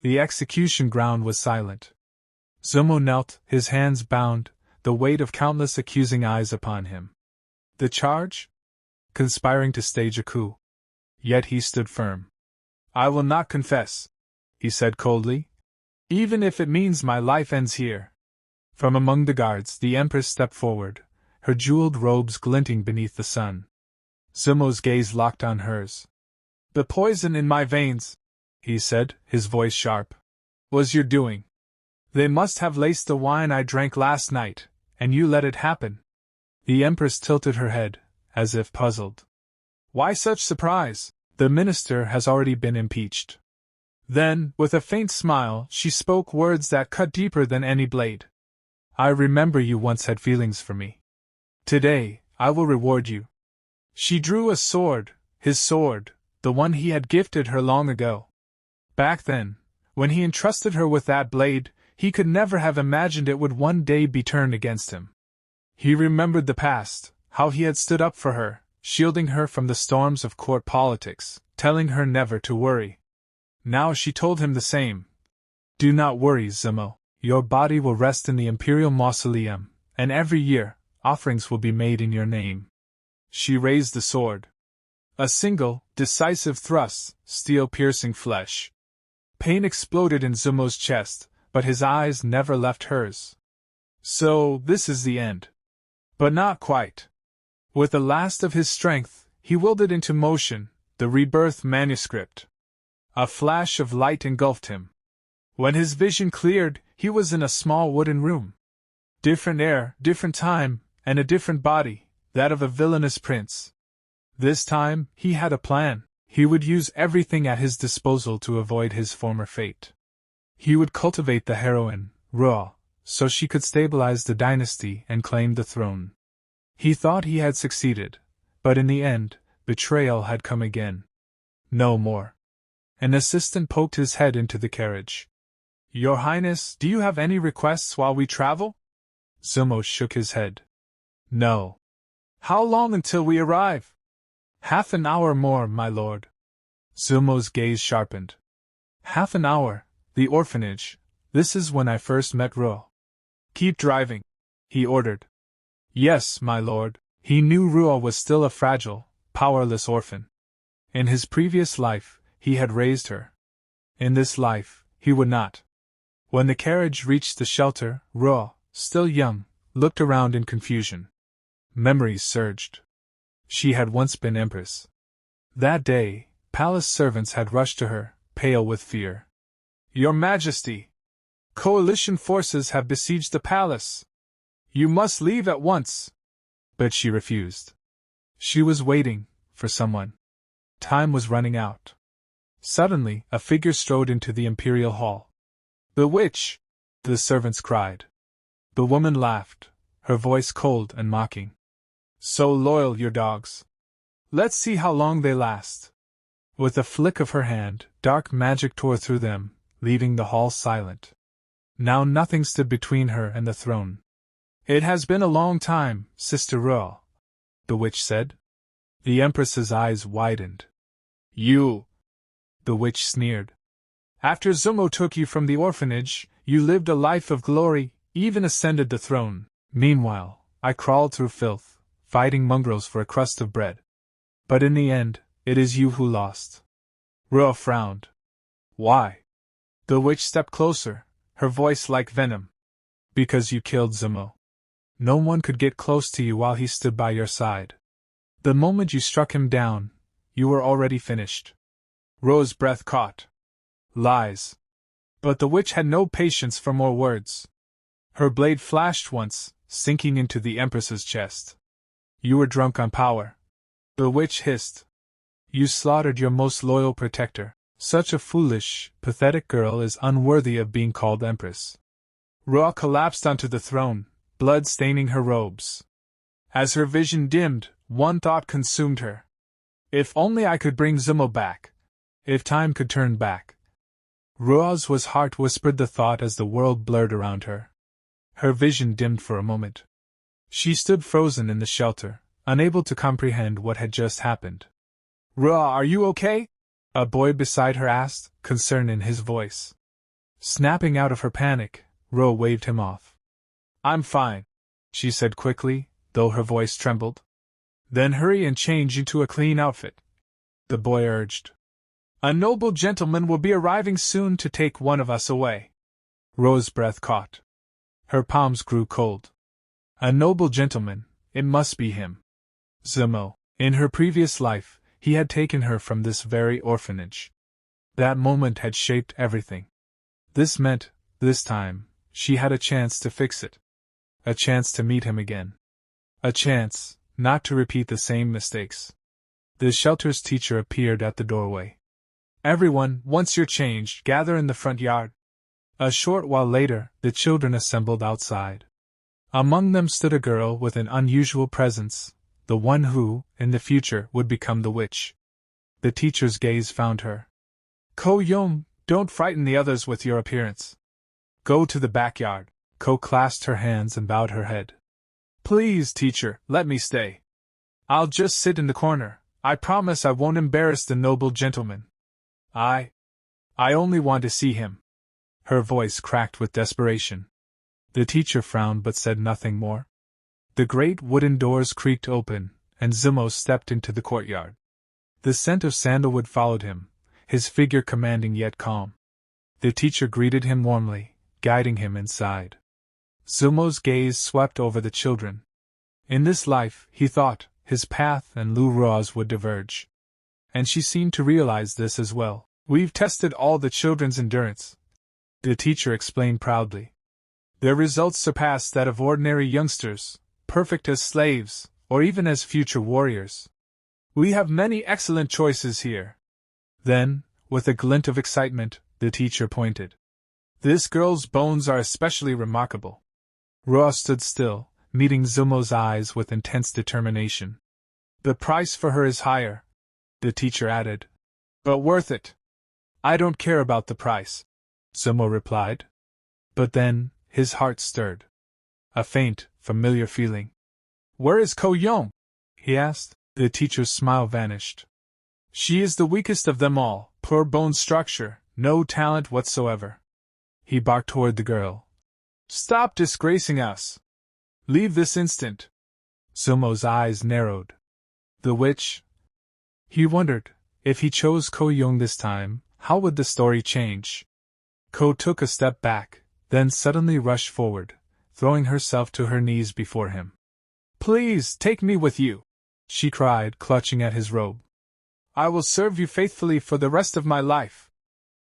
The execution ground was silent. Zumo knelt, his hands bound, the weight of countless accusing eyes upon him. The charge? Conspiring to stage a coup. Yet he stood firm. I will not confess, he said coldly. Even if it means my life ends here. From among the guards, the Empress stepped forward, her jeweled robes glinting beneath the sun. Zumo's gaze locked on hers. The poison in my veins, he said, his voice sharp, was your doing. They must have laced the wine I drank last night, and you let it happen. The Empress tilted her head, as if puzzled. Why such surprise? The minister has already been impeached. Then, with a faint smile, she spoke words that cut deeper than any blade. I remember you once had feelings for me. Today, I will reward you. She drew a sword, his sword, the one he had gifted her long ago. Back then, when he entrusted her with that blade, he could never have imagined it would one day be turned against him. He remembered the past, how he had stood up for her, shielding her from the storms of court politics, telling her never to worry. Now she told him the same. Do not worry, Zumo. Your body will rest in the Imperial Mausoleum, and every year, offerings will be made in your name. She raised the sword. A single, decisive thrust, steel-piercing flesh. Pain exploded in Zumo's chest, but his eyes never left hers. So, this is the end. But not quite. With the last of his strength, he willed it into motion, the rebirth manuscript. A flash of light engulfed him. When his vision cleared, he was in a small wooden room. Different air, different time, and a different body, that of a villainous prince. This time, he had a plan. He would use everything at his disposal to avoid his former fate. He would cultivate the heroine, Ruo, so she could stabilize the dynasty and claim the throne. He thought he had succeeded, but in the end, betrayal had come again. No more. An assistant poked his head into the carriage. Your Highness, do you have any requests while we travel? Zumo shook his head. No. How long until we arrive? Half an hour more, my lord. Zumo's gaze sharpened. Half an hour, the orphanage. This is when I first met Ruo. Keep driving, he ordered. Yes, my lord. He knew Ruo was still a fragile, powerless orphan. In his previous life, he had raised her. In this life, he would not. When the carriage reached the shelter, Ruo, still young, looked around in confusion. Memories surged. She had once been empress. That day, palace servants had rushed to her, pale with fear. Your Majesty! Coalition forces have besieged the palace. You must leave at once. But she refused. She was waiting for someone. Time was running out. Suddenly, a figure strode into the imperial hall. The witch! The servants cried. The woman laughed, her voice cold and mocking. So loyal, your dogs. Let's see how long they last. With a flick of her hand, dark magic tore through them, leaving the hall silent. Now nothing stood between her and the throne. It has been a long time, Sister Ruo, the witch said. The Empress's eyes widened. You! The witch sneered. After Zumo took you from the orphanage, you lived a life of glory, even ascended the throne. Meanwhile, I crawled through filth, fighting mongrels for a crust of bread. But in the end, it is you who lost. Ruo frowned. Why? The witch stepped closer, her voice like venom. Because you killed Zumo. No one could get close to you while he stood by your side. The moment you struck him down, you were already finished. Ruo's breath caught. Lies. But the witch had no patience for more words. Her blade flashed once, sinking into the Empress's chest. You were drunk on power. The witch hissed. You slaughtered your most loyal protector. Such a foolish, pathetic girl is unworthy of being called Empress. Ruo collapsed onto the throne, blood staining her robes. As her vision dimmed, one thought consumed her. If only I could bring Zumo back. If time could turn back. Ruo's heart whispered the thought as the world blurred around her. Her vision dimmed for a moment. She stood frozen in the shelter, unable to comprehend what had just happened. Ruo, are you okay? A boy beside her asked, concern in his voice. Snapping out of her panic, Ro waved him off. I'm fine, she said quickly, though her voice trembled. Then hurry and change into a clean outfit, the boy urged. A noble gentleman will be arriving soon to take one of us away. Ro's breath caught. Her palms grew cold. A noble gentleman, it must be him. Zumo. In her previous life, he had taken her from this very orphanage. That moment had shaped everything. This meant, this time, she had a chance to fix it. A chance to meet him again. A chance not to repeat the same mistakes. The shelter's teacher appeared at the doorway. Everyone, once you're changed, gather in the front yard. A short while later, the children assembled outside. Among them stood a girl with an unusual presence, the one who, in the future, would become the witch. The teacher's gaze found her. Coo Yong, don't frighten the others with your appearance. Go to the backyard. Coo clasped her hands and bowed her head. Please, teacher, let me stay. I'll just sit in the corner. I promise I won't embarrass the noble gentleman. I only want to see him. Her voice cracked with desperation. The teacher frowned but said nothing more. The great wooden doors creaked open, and Zumo stepped into the courtyard. The scent of sandalwood followed him, his figure commanding yet calm. The teacher greeted him warmly, guiding him inside. Zumo's gaze swept over the children. In this life, he thought, his path and Lu Rua's would diverge. And she seemed to realize this as well. We've tested all the children's endurance, the teacher explained proudly. Their results surpassed that of ordinary youngsters, perfect as slaves, or even as future warriors. We have many excellent choices here. Then, with a glint of excitement, the teacher pointed. This girl's bones are especially remarkable. Rua stood still, meeting Zumo's eyes with intense determination. The price for her is higher, the teacher added. But worth it. I don't care about the price, Zumo replied. But then, his heart stirred. A faint, familiar feeling. Where is Coo Yong? He asked. The teacher's smile vanished. She is the weakest of them all, poor bone structure, no talent whatsoever. He barked toward the girl. Stop disgracing us. Leave this instant. Zumo's eyes narrowed. The witch? He wondered, if he chose Coo Yong this time, how would the story change? Coo took a step back, then suddenly rushed forward, throwing herself to her knees before him. Please, take me with you, she cried, clutching at his robe. I will serve you faithfully for the rest of my life.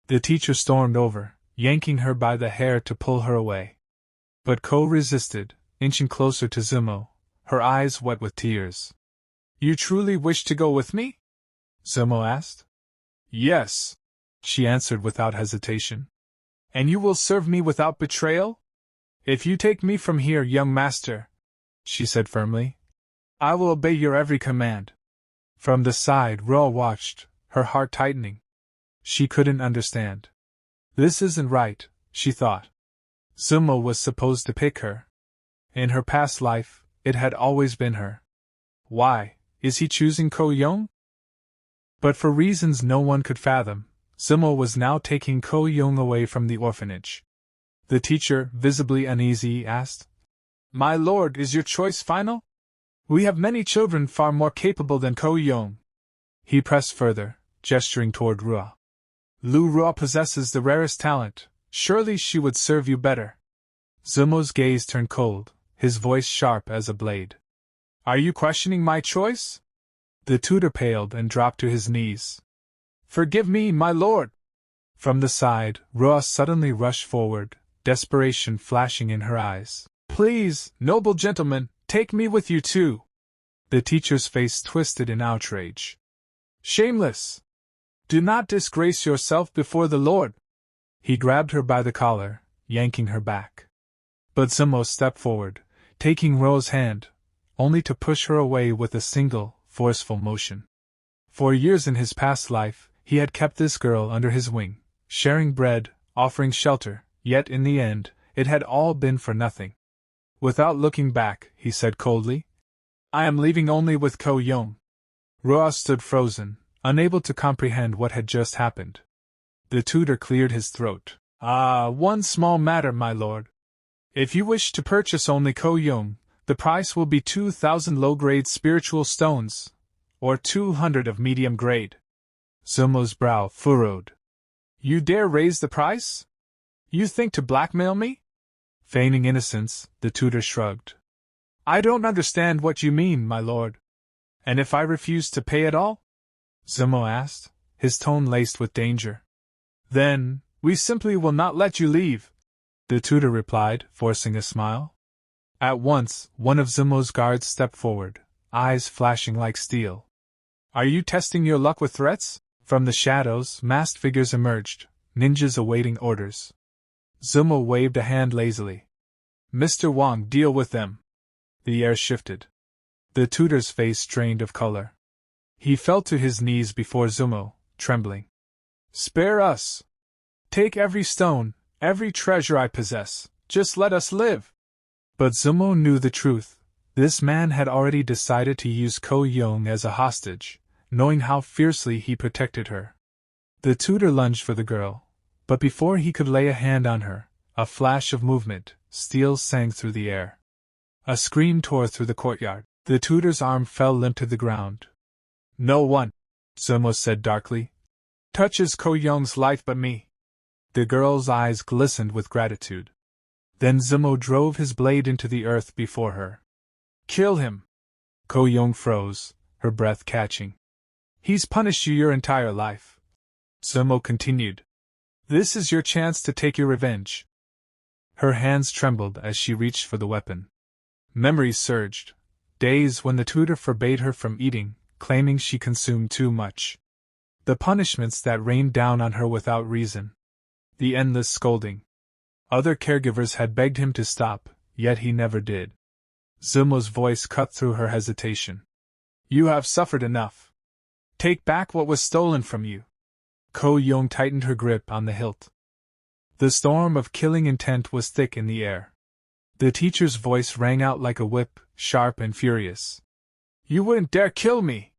The teacher stormed over, yanking her by the hair to pull her away. But Coo resisted, inching closer to Zumo, her eyes wet with tears. You truly wish to go with me? Zumo asked. Yes, she answered without hesitation. And you will serve me without betrayal? If you take me from here, young master, she said firmly, I will obey your every command. From the side, Ro watched, her heart tightening. She couldn't understand. This isn't right, she thought. Zumo was supposed to pick her. In her past life, it had always been her. Why, is he choosing Coo Yong? But for reasons no one could fathom, Zumo was now taking Coo Yong away from the orphanage. The teacher, visibly uneasy, asked, My lord, is your choice final? We have many children far more capable than Coo Yong. He pressed further, gesturing toward Rua. Lu Rua possesses the rarest talent, surely she would serve you better. Zumo's gaze turned cold, his voice sharp as a blade. Are you questioning my choice? The tutor paled and dropped to his knees. Forgive me, my lord! From the side, Rua suddenly rushed forward, desperation flashing in her eyes. Please, noble gentleman, take me with you too! The teacher's face twisted in outrage. Shameless! Do not disgrace yourself before the Lord! He grabbed her by the collar, yanking her back. But Zumo stepped forward, taking Ro's hand, only to push her away with a single, forceful motion. For years in his past life, he had kept this girl under his wing, sharing bread, offering shelter, yet in the end, it had all been for nothing. Without looking back, he said coldly, I am leaving only with Coo Yong. Roa stood frozen, unable to comprehend what had just happened. The tutor cleared his throat. One small matter, my lord. If you wish to purchase only Coo Yong, the price will be 2,000 low-grade spiritual stones, or 200 of medium grade. Zumo's brow furrowed. You dare raise the price? You think to blackmail me? Feigning innocence, the tutor shrugged. I don't understand what you mean, my lord. And if I refuse to pay at all? Zumo asked, his tone laced with danger. Then, we simply will not let you leave, the tutor replied, forcing a smile. At once, one of Zumo's guards stepped forward, eyes flashing like steel. Are you testing your luck with threats? From the shadows, masked figures emerged, ninjas awaiting orders. Zumo waved a hand lazily. Mr. Wong, deal with them. The air shifted. The tutor's face drained of color. He fell to his knees before Zumo, trembling. Spare us! Take every stone, every treasure I possess, just let us live! But Zumo knew the truth. This man had already decided to use Coo Yong as a hostage, knowing how fiercely he protected her. The tutor lunged for the girl, but before he could lay a hand on her, a flash of movement, steel sang through the air. A scream tore through the courtyard. The tutor's arm fell limp to the ground. No one, Zumo said darkly, touches Coo Yong's life but me. The girl's eyes glistened with gratitude. Then Zumo drove his blade into the earth before her. Kill him! Coo Yong froze, her breath catching. He's punished you your entire life. Zumo continued. This is your chance to take your revenge. Her hands trembled as she reached for the weapon. Memories surged. Days when the tutor forbade her from eating, claiming she consumed too much. The punishments that rained down on her without reason. The endless scolding. Other caregivers had begged him to stop, yet he never did. Zumo's voice cut through her hesitation. You have suffered enough. Take back what was stolen from you. Coo Yong tightened her grip on the hilt. The storm of killing intent was thick in the air. The teacher's voice rang out like a whip, sharp and furious. You wouldn't dare kill me!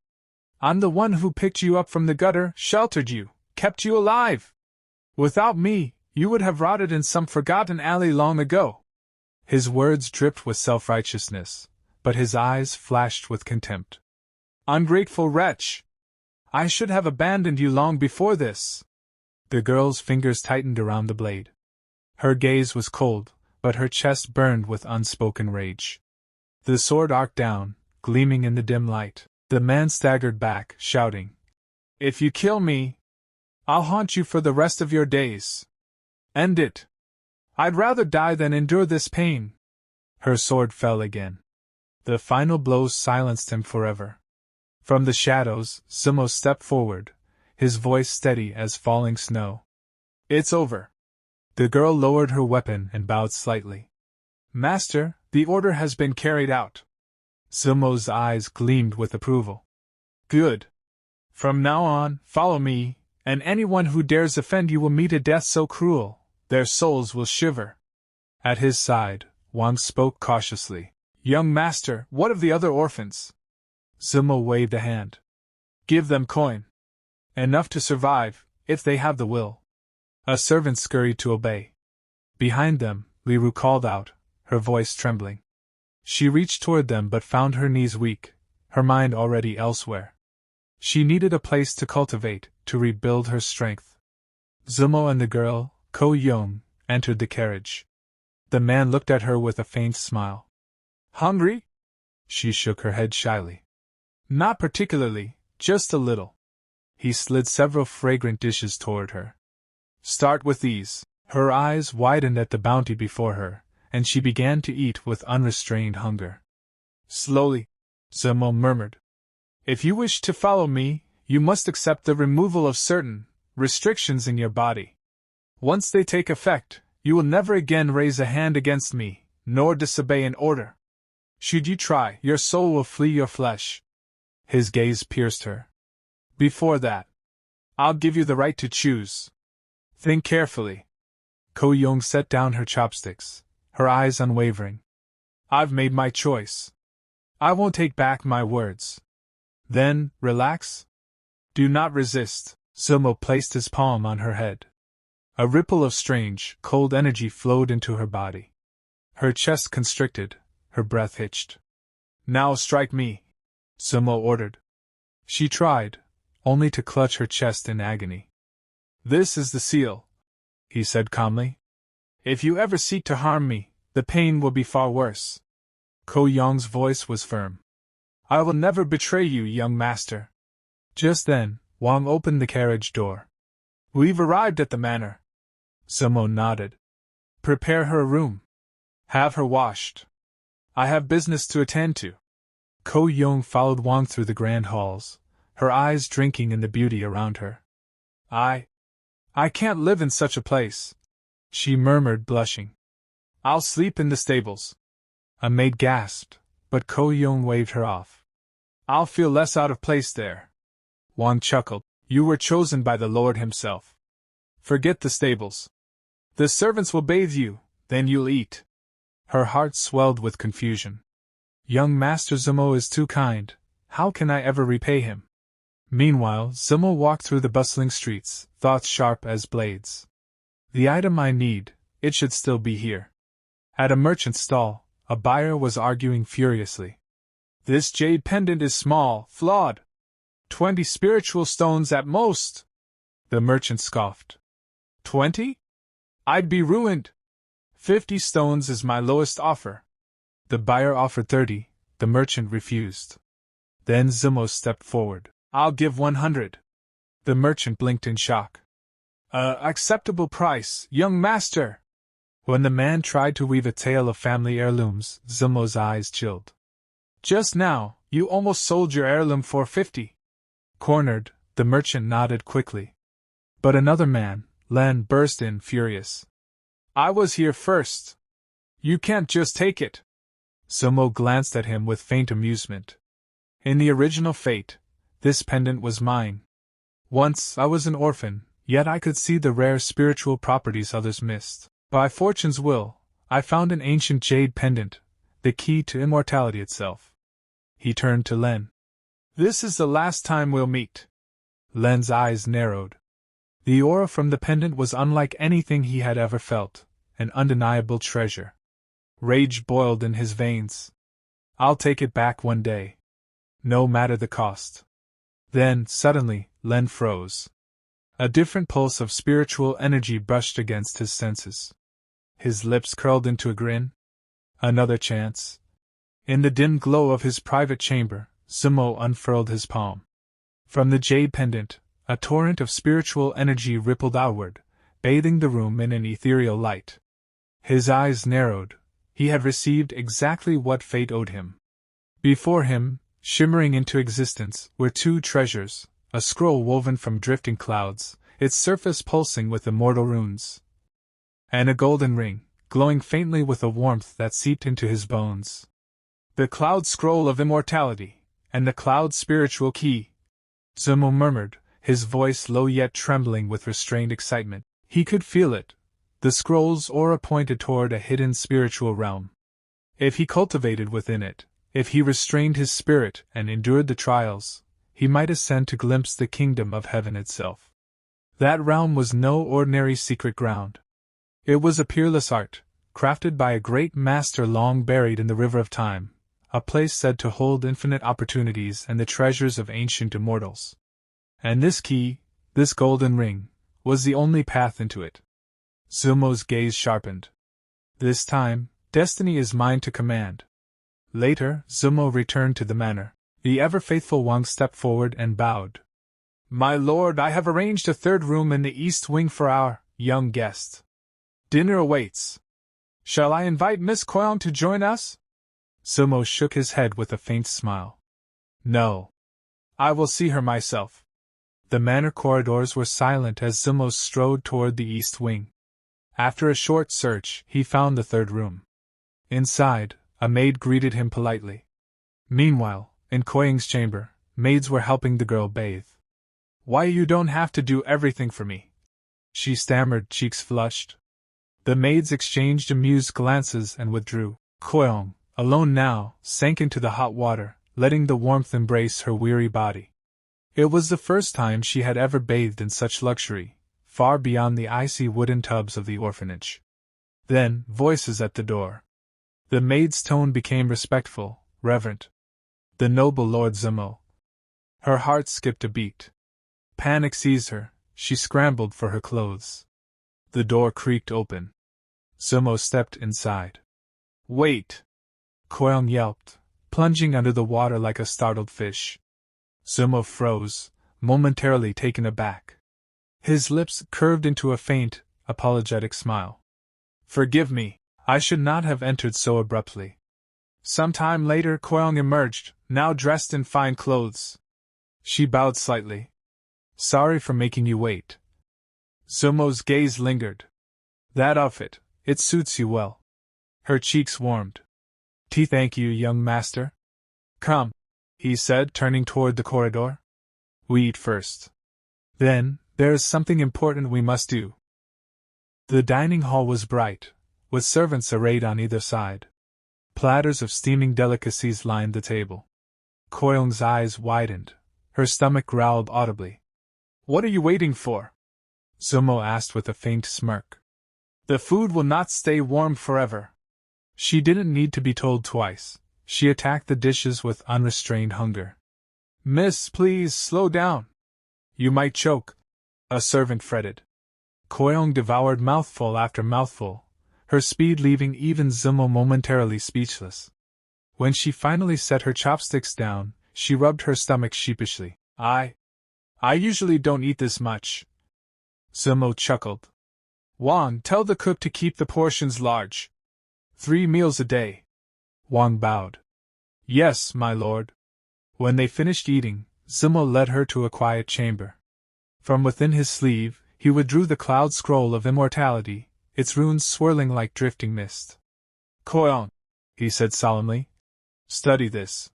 I'm the one who picked you up from the gutter, sheltered you, kept you alive! Without me, you would have rotted in some forgotten alley long ago. His words dripped with self-righteousness, but his eyes flashed with contempt. Ungrateful wretch! I should have abandoned you long before this. The girl's fingers tightened around the blade. Her gaze was cold, but her chest burned with unspoken rage. The sword arced down, gleaming in the dim light. The man staggered back, shouting, If you kill me, I'll haunt you for the rest of your days. End it. I'd rather die than endure this pain. Her sword fell again. The final blows silenced him forever. From the shadows, Zumo stepped forward, his voice steady as falling snow. It's over. The girl lowered her weapon and bowed slightly. Master, the order has been carried out. Zumo's eyes gleamed with approval. Good. From now on, follow me, and anyone who dares offend you will meet a death so cruel, their souls will shiver. At his side, Wang spoke cautiously. Young master, what of the other orphans? Zumo waved a hand. Give them coin. Enough to survive, if they have the will. A servant scurried to obey. Behind them, Liru called out, her voice trembling. She reached toward them but found her knees weak, her mind already elsewhere. She needed a place to cultivate, to rebuild her strength. Zumo and the girl, Coo Yong, entered the carriage. The man looked at her with a faint smile. Hungry? She shook her head shyly. Not particularly, just a little. He slid several fragrant dishes toward her. Start with these. Her eyes widened at the bounty before her, and she began to eat with unrestrained hunger. Slowly, Zumo murmured. If you wish to follow me, you must accept the removal of certain restrictions in your body. Once they take effect, you will never again raise a hand against me, nor disobey an order. Should you try, your soul will flee your flesh. His gaze pierced her. Before that, I'll give you the right to choose. Think carefully. Coo Yong set down her chopsticks, her eyes unwavering. I've made my choice. I won't take back my words. Then, relax. Do not resist. Zumo placed his palm on her head. A ripple of strange, cold energy flowed into her body. Her chest constricted, her breath hitched. "Now strike me," Sumo ordered. She tried, only to clutch her chest in agony. "This is the seal," he said calmly. "If you ever seek to harm me, the pain will be far worse." Coo Yong's voice was firm. "I will never betray you, young master." Just then, Wang opened the carriage door. "We've arrived at the manor." Sumo nodded. "Prepare her a room. Have her washed. I have business to attend to." Coo Yong followed Wang through the grand halls, her eyes drinking in the beauty around her. I can't live in such a place," she murmured, blushing. "I'll sleep in the stables." A maid gasped, but Coo Yong waved her off. "I'll feel less out of place there." Wang chuckled. "You were chosen by the Lord himself. Forget the stables. The servants will bathe you, then you'll eat." Her heart swelled with confusion. "Young Master Zumo is too kind, how can I ever repay him?" Meanwhile, Zumo walked through the bustling streets, thoughts sharp as blades. "The item I need, it should still be here." At a merchant's stall, a buyer was arguing furiously. "This jade pendant is small, flawed. 20 spiritual stones at most." The merchant scoffed. 20? I'd be ruined. 50 stones is my lowest offer." The buyer offered 30, the merchant refused. Then Zumo stepped forward. "I'll give 100. The merchant blinked in shock. Acceptable price, young master." When the man tried to weave a tale of family heirlooms, Zumo's eyes chilled. "Just now, you almost sold your heirloom for 50. Cornered, the merchant nodded quickly. But another man, Len, burst in, furious. "I was here first. You can't just take it." Zumo glanced at him with faint amusement. "In the original fate, this pendant was mine. Once I was an orphan, yet I could see the rare spiritual properties others missed. By fortune's will, I found an ancient jade pendant, the key to immortality itself." He turned to Len. "This is the last time we'll meet." Len's eyes narrowed. The aura from the pendant was unlike anything he had ever felt, an undeniable treasure. Rage boiled in his veins. "I'll take it back one day. No matter the cost." Then, suddenly, Len froze. A different pulse of spiritual energy brushed against his senses. His lips curled into a grin. Another chance. In the dim glow of his private chamber, Zumo unfurled his palm. From the jade pendant, a torrent of spiritual energy rippled outward, bathing the room in an ethereal light. His eyes narrowed. He had received exactly what fate owed him. Before him, shimmering into existence, were two treasures, a scroll woven from drifting clouds, its surface pulsing with immortal runes, and a golden ring, glowing faintly with a warmth that seeped into his bones. "The cloud scroll of immortality, and the cloud spiritual key," Zumo murmured, his voice low yet trembling with restrained excitement. He could feel it. The scroll's aura pointed toward a hidden spiritual realm. If he cultivated within it, if he restrained his spirit and endured the trials, he might ascend to glimpse the kingdom of heaven itself. That realm was no ordinary secret ground. It was a peerless art, crafted by a great master long buried in the river of time, a place said to hold infinite opportunities and the treasures of ancient immortals. And this key, this golden ring, was the only path into it. Zumo's gaze sharpened. "This time, destiny is mine to command." Later, Zumo returned to the manor. The ever-faithful Wang stepped forward and bowed. "My lord, I have arranged a third room in the east wing for our young guest. Dinner awaits. Shall I invite Miss Coo Yong to join us?" Zumo shook his head with a faint smile. "No. I will see her myself." The manor corridors were silent as Zumo strode toward the east wing. After a short search, he found the third room. Inside, a maid greeted him politely. Meanwhile, in Coo Yong's chamber, maids were helping the girl bathe. "Why, you don't have to do everything for me," she stammered, cheeks flushed. The maids exchanged amused glances and withdrew. Coo Yong, alone now, sank into the hot water, letting the warmth embrace her weary body. It was the first time she had ever bathed in such luxury, far beyond the icy wooden tubs of the orphanage. Then, voices at the door. The maid's tone became respectful, reverent. The noble Lord Zumo. Her heart skipped a beat. Panic seized her, she scrambled for her clothes. The door creaked open. Zumo stepped inside. "Wait!" Coo Yong yelped, plunging under the water like a startled fish. Zumo froze, momentarily taken aback. His lips curved into a faint, apologetic smile. "Forgive me, I should not have entered so abruptly." Some time later Coo Yong emerged, now dressed in fine clothes. She bowed slightly. "Sorry for making you wait." Zumo's gaze lingered. "That outfit, it suits you well." Her cheeks warmed. "Thank you, young master." "Come," he said, turning toward the corridor. "We eat first. Then, there is something important we must do." The dining hall was bright, with servants arrayed on either side. Platters of steaming delicacies lined the table. Coo Yong's eyes widened. Her stomach growled audibly. "What are you waiting for?" Zumo asked with a faint smirk. "The food will not stay warm forever." She didn't need to be told twice. She attacked the dishes with unrestrained hunger. "Miss, please slow down. You might choke," a servant fretted. Coo Yong devoured mouthful after mouthful, her speed leaving even Zumo momentarily speechless. When she finally set her chopsticks down, she rubbed her stomach sheepishly. I usually don't eat this much." Zumo chuckled. "Wang, tell the cook to keep the portions large. 3 meals a day." Wang bowed. "Yes, my lord." When they finished eating, Zumo led her to a quiet chamber. From within his sleeve, he withdrew the cloud scroll of immortality, its runes swirling like drifting mist. "Coo Yong," he said solemnly, "study this.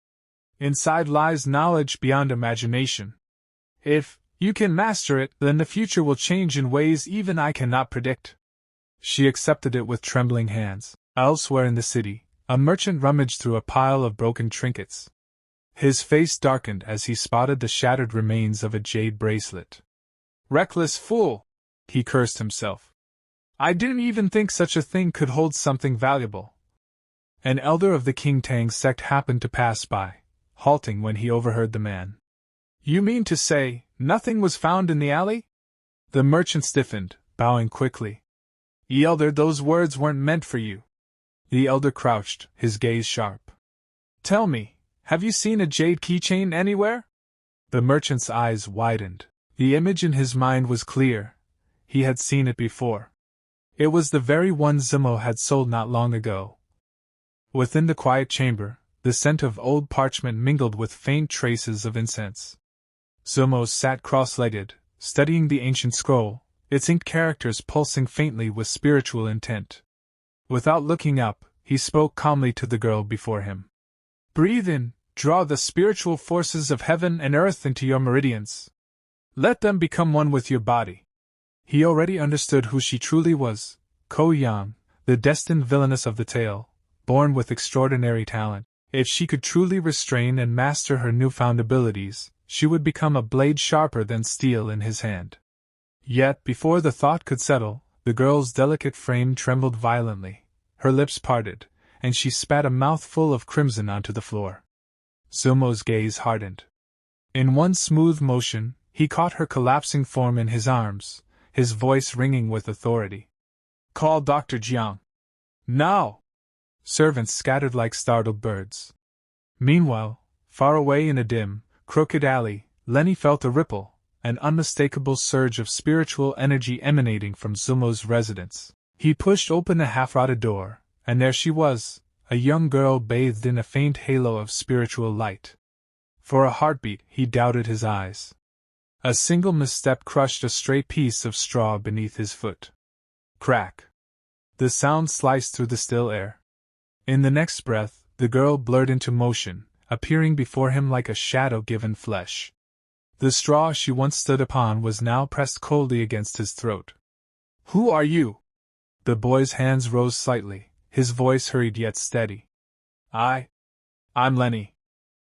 Inside lies knowledge beyond imagination. If you can master it, then the future will change in ways even I cannot predict." She accepted it with trembling hands. Elsewhere in the city, a merchant rummaged through a pile of broken trinkets. His face darkened as he spotted the shattered remains of a jade bracelet. "Reckless fool!" he cursed himself. "I didn't even think such a thing could hold something valuable." An elder of the King Tang sect happened to pass by, halting when he overheard the man. "You mean to say, nothing was found in the alley?" The merchant stiffened, bowing quickly. "Elder, those words weren't meant for you." The elder crouched, his gaze sharp. "Tell me, have you seen a jade keychain anywhere?" The merchant's eyes widened. The image in his mind was clear. He had seen it before. It was the very one Zumo had sold not long ago. Within the quiet chamber, the scent of old parchment mingled with faint traces of incense. Zumo sat cross-legged, studying the ancient scroll, its inked characters pulsing faintly with spiritual intent. Without looking up, he spoke calmly to the girl before him. "Breathe in, draw the spiritual forces of heaven and earth into your meridians. Let them become one with your body." He already understood who she truly was, Coo Yong, the destined villainess of the tale, born with extraordinary talent. If she could truly restrain and master her newfound abilities, she would become a blade sharper than steel in his hand. Yet, before the thought could settle, the girl's delicate frame trembled violently, her lips parted, and she spat a mouthful of crimson onto the floor. Zumo's gaze hardened. In one smooth motion, he caught her collapsing form in his arms, his voice ringing with authority. "Call Dr. Jiang. Now!" Servants scattered like startled birds. Meanwhile, far away in a dim, crooked alley, Lenny felt a ripple, an unmistakable surge of spiritual energy emanating from Zumo's residence. He pushed open a half-rotted door, and there she was, a young girl bathed in a faint halo of spiritual light. For a heartbeat, he doubted his eyes. A single misstep crushed a stray piece of straw beneath his foot. Crack! The sound sliced through the still air. In the next breath, the girl blurred into motion, appearing before him like a shadow given flesh. The straw she once stood upon was now pressed coldly against his throat. "Who are you?" The boy's hands rose slightly, his voice hurried yet steady. I'm Lenny.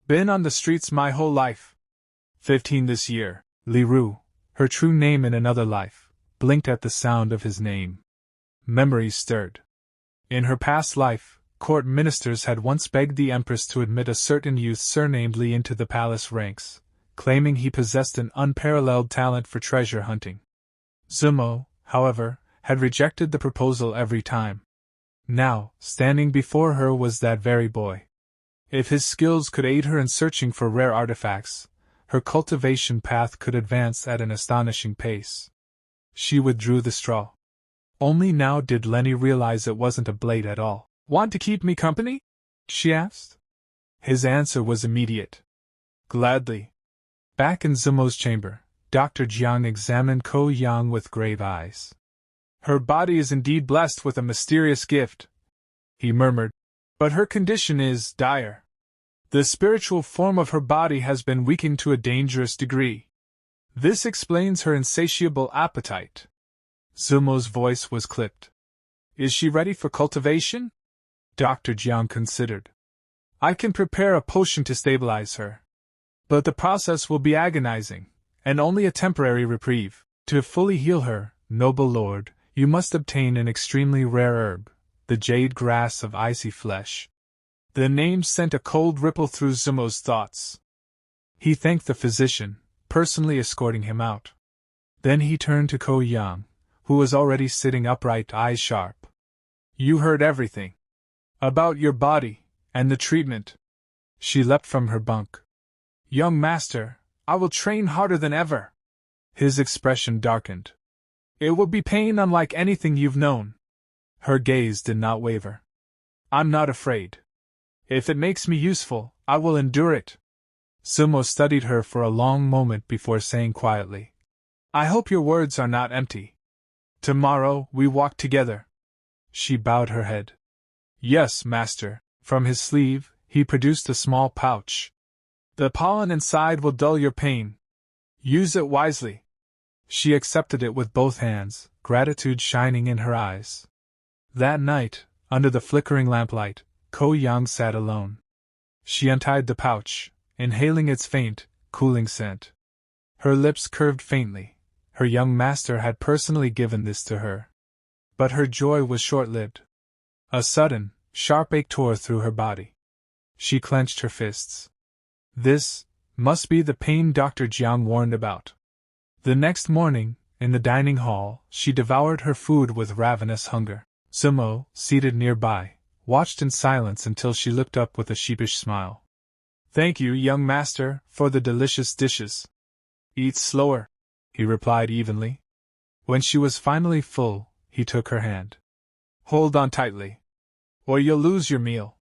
Been on the streets my whole life. 15 this year. Li Ru, her true name in another life, blinked at the sound of his name. Memories stirred. In her past life, court ministers had once begged the Empress to admit a certain youth surnamed Li into the palace ranks, claiming he possessed an unparalleled talent for treasure hunting. Zumo, however, had rejected the proposal every time. Now, standing before her was that very boy. If his skills could aid her in searching for rare artifacts, her cultivation path could advance at an astonishing pace. She withdrew the straw. Only now did Lenny realize it wasn't a blade at all. "Want to keep me company?" she asked. His answer was immediate. "Gladly." Back in Zumo's chamber, Dr. Jiang examined Coo Yong with grave eyes. "Her body is indeed blessed with a mysterious gift," he murmured, "but her condition is dire. The spiritual form of her body has been weakened to a dangerous degree. This explains her insatiable appetite." Zumo's voice was clipped. "Is she ready for cultivation?" Dr. Jiang considered. "I can prepare a potion to stabilize her. But the process will be agonizing, and only a temporary reprieve. To fully heal her, noble lord, you must obtain an extremely rare herb, the jade grass of icy flesh." The name sent a cold ripple through Zumo's thoughts. He thanked the physician, personally escorting him out. Then he turned to Coo Yong, who was already sitting upright, eyes sharp. "You heard everything. About your body, and the treatment." She leapt from her bunk. "Young master, I will train harder than ever." His expression darkened. "It will be pain unlike anything you've known." Her gaze did not waver. "I'm not afraid. If it makes me useful, I will endure it." Zumo studied her for a long moment before saying quietly, "I hope your words are not empty. Tomorrow we walk together." She bowed her head. "Yes, master." From his sleeve, he produced a small pouch. "The pollen inside will dull your pain. Use it wisely." She accepted it with both hands, gratitude shining in her eyes. That night, under the flickering lamplight, Coo Yong sat alone. She untied the pouch, inhaling its faint, cooling scent. Her lips curved faintly. Her young master had personally given this to her. But her joy was short-lived. A sudden, sharp ache tore through her body. She clenched her fists. This must be the pain Dr. Jiang warned about. The next morning, in the dining hall, she devoured her food with ravenous hunger. Zumo, seated nearby, watched in silence until she looked up with a sheepish smile. "Thank you, young master, for the delicious dishes." "Eat slower," he replied evenly. When she was finally full, he took her hand. "Hold on tightly, or you'll lose your meal."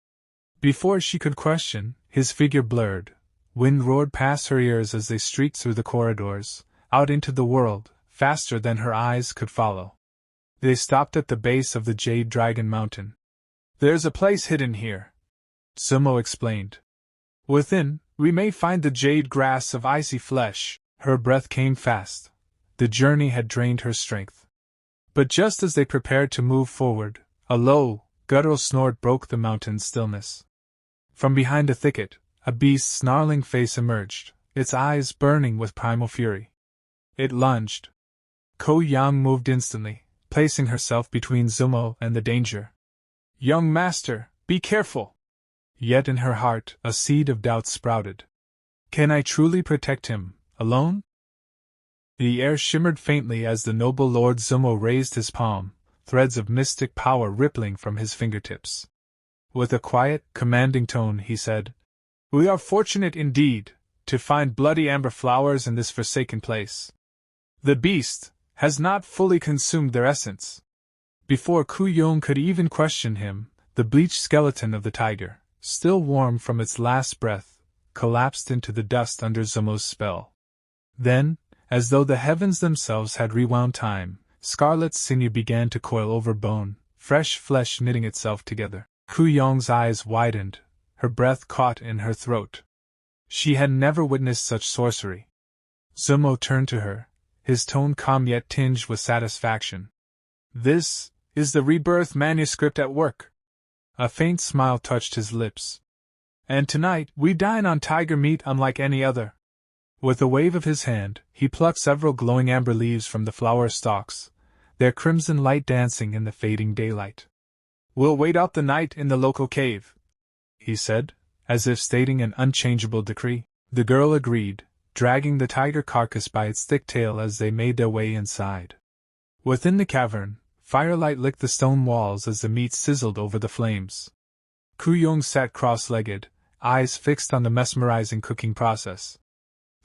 Before she could question, his figure blurred. Wind roared past her ears as they streaked through the corridors, out into the world, faster than her eyes could follow. They stopped at the base of the Jade Dragon Mountain. "There's a place hidden here," Zumo explained. "Within, we may find the jade grass of icy flesh." Her breath came fast. The journey had drained her strength. But just as they prepared to move forward, a low, guttural snort broke the mountain's stillness. From behind a thicket, a beast's snarling face emerged, its eyes burning with primal fury. It lunged. Coo Yong moved instantly, placing herself between Zumo and the danger. "Young master, be careful!" Yet in her heart, a seed of doubt sprouted. "Can I truly protect him, alone?" The air shimmered faintly as the noble Lord Zumo raised his palm, threads of mystic power rippling from his fingertips. With a quiet, commanding tone he said, "We are fortunate indeed, to find bloody amber flowers in this forsaken place. The beast has not fully consumed their essence." Before Coo Yong could even question him, the bleached skeleton of the tiger, still warm from its last breath, collapsed into the dust under Zumo's spell. Then, as though the heavens themselves had rewound time, scarlet sinew began to coil over bone, fresh flesh knitting itself together. Coo Yong's eyes widened, her breath caught in her throat. She had never witnessed such sorcery. Zumo turned to her, his tone calm yet tinged with satisfaction. "This is the rebirth manuscript at work." A faint smile touched his lips. "And tonight we dine on tiger meat unlike any other." With a wave of his hand, he plucked several glowing amber leaves from the flower stalks, their crimson light dancing in the fading daylight. "We'll wait out the night in the local cave," he said, as if stating an unchangeable decree. The girl agreed, dragging the tiger carcass by its thick tail as they made their way inside. Within the cavern, firelight licked the stone walls as the meat sizzled over the flames. Coo Yong sat cross-legged, eyes fixed on the mesmerizing cooking process.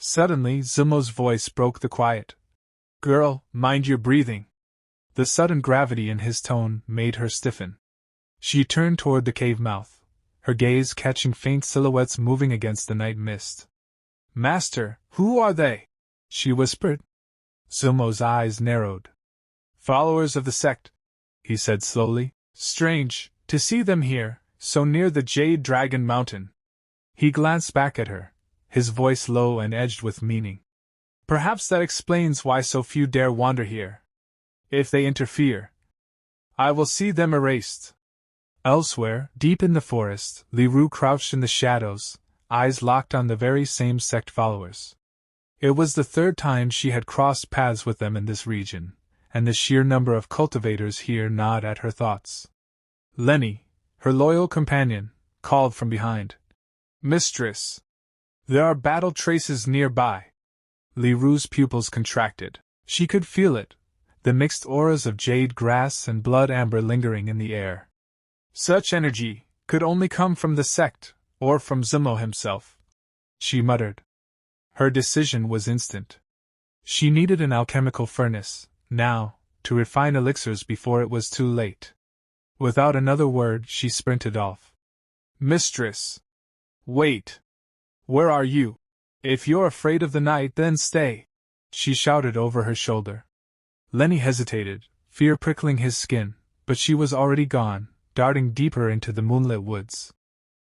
Suddenly, Zumo's voice broke the quiet. "Girl, mind your breathing." The sudden gravity in his tone made her stiffen. She turned toward the cave mouth, her gaze catching faint silhouettes moving against the night mist. "Master, who are they?" she whispered. Zumo's eyes narrowed. "Followers of the sect," he said slowly. "Strange, to see them here, so near the Jade Dragon Mountain." He glanced back at her, his voice low and edged with meaning. "Perhaps that explains why so few dare wander here. If they interfere, I will see them erased." Elsewhere, deep in the forest, Liru crouched in the shadows, eyes locked on the very same sect followers. It was the third time she had crossed paths with them in this region, and the sheer number of cultivators here gnawed at her thoughts. Lenny, her loyal companion, called from behind. "Mistress! There are battle traces nearby." Liru's pupils contracted. She could feel it, the mixed auras of jade grass and blood amber lingering in the air. Such energy could only come from the sect, or from Zumo himself. She muttered. Her decision was instant. She needed an alchemical furnace, now, to refine elixirs before it was too late. Without another word, she sprinted off. "Mistress! Wait! Where are you? If you're afraid of the night, then stay!" she shouted over her shoulder. Lenny hesitated, fear prickling his skin, but she was already gone, darting deeper into the moonlit woods.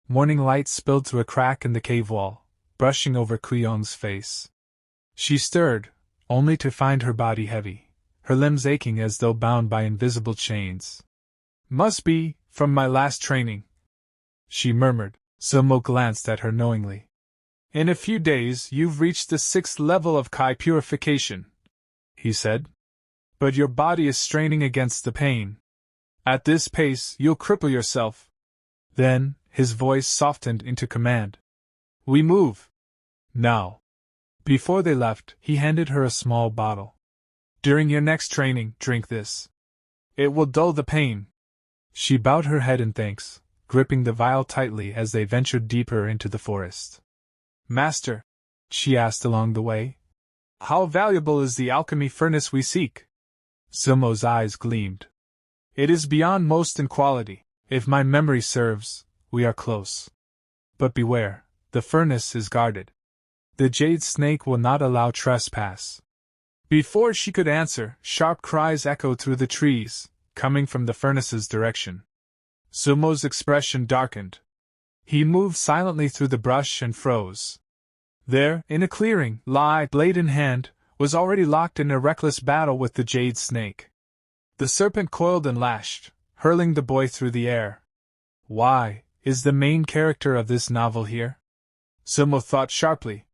Morning light spilled through a crack in the cave wall, brushing over Coo Yong's face. She stirred, only to find her body heavy, her limbs aching as though bound by invisible chains. "Must be, from my last training," she murmured. Zumo glanced at her knowingly. "In a few days you've reached the 6th level of Kai purification," he said. "But your body is straining against the pain. At this pace, you'll cripple yourself." Then, his voice softened into command. "We move. Now." Before they left, he handed her a small bottle. "During your next training, drink this. It will dull the pain." She bowed her head in thanks, gripping the vial tightly as they ventured deeper into the forest. "Master," she asked along the way, "how valuable is the alchemy furnace we seek?" Zumo's eyes gleamed. "It is beyond most in quality. If my memory serves, we are close. But beware, the furnace is guarded. The jade snake will not allow trespass." Before she could answer, sharp cries echoed through the trees, coming from the furnace's direction. Zumo's expression darkened. He moved silently through the brush and froze. There, in a clearing, Lai, blade in hand, was already locked in a reckless battle with the jade snake. The serpent coiled and lashed, hurling the boy through the air. Why, is the main character of this novel here? Zumo thought sharply.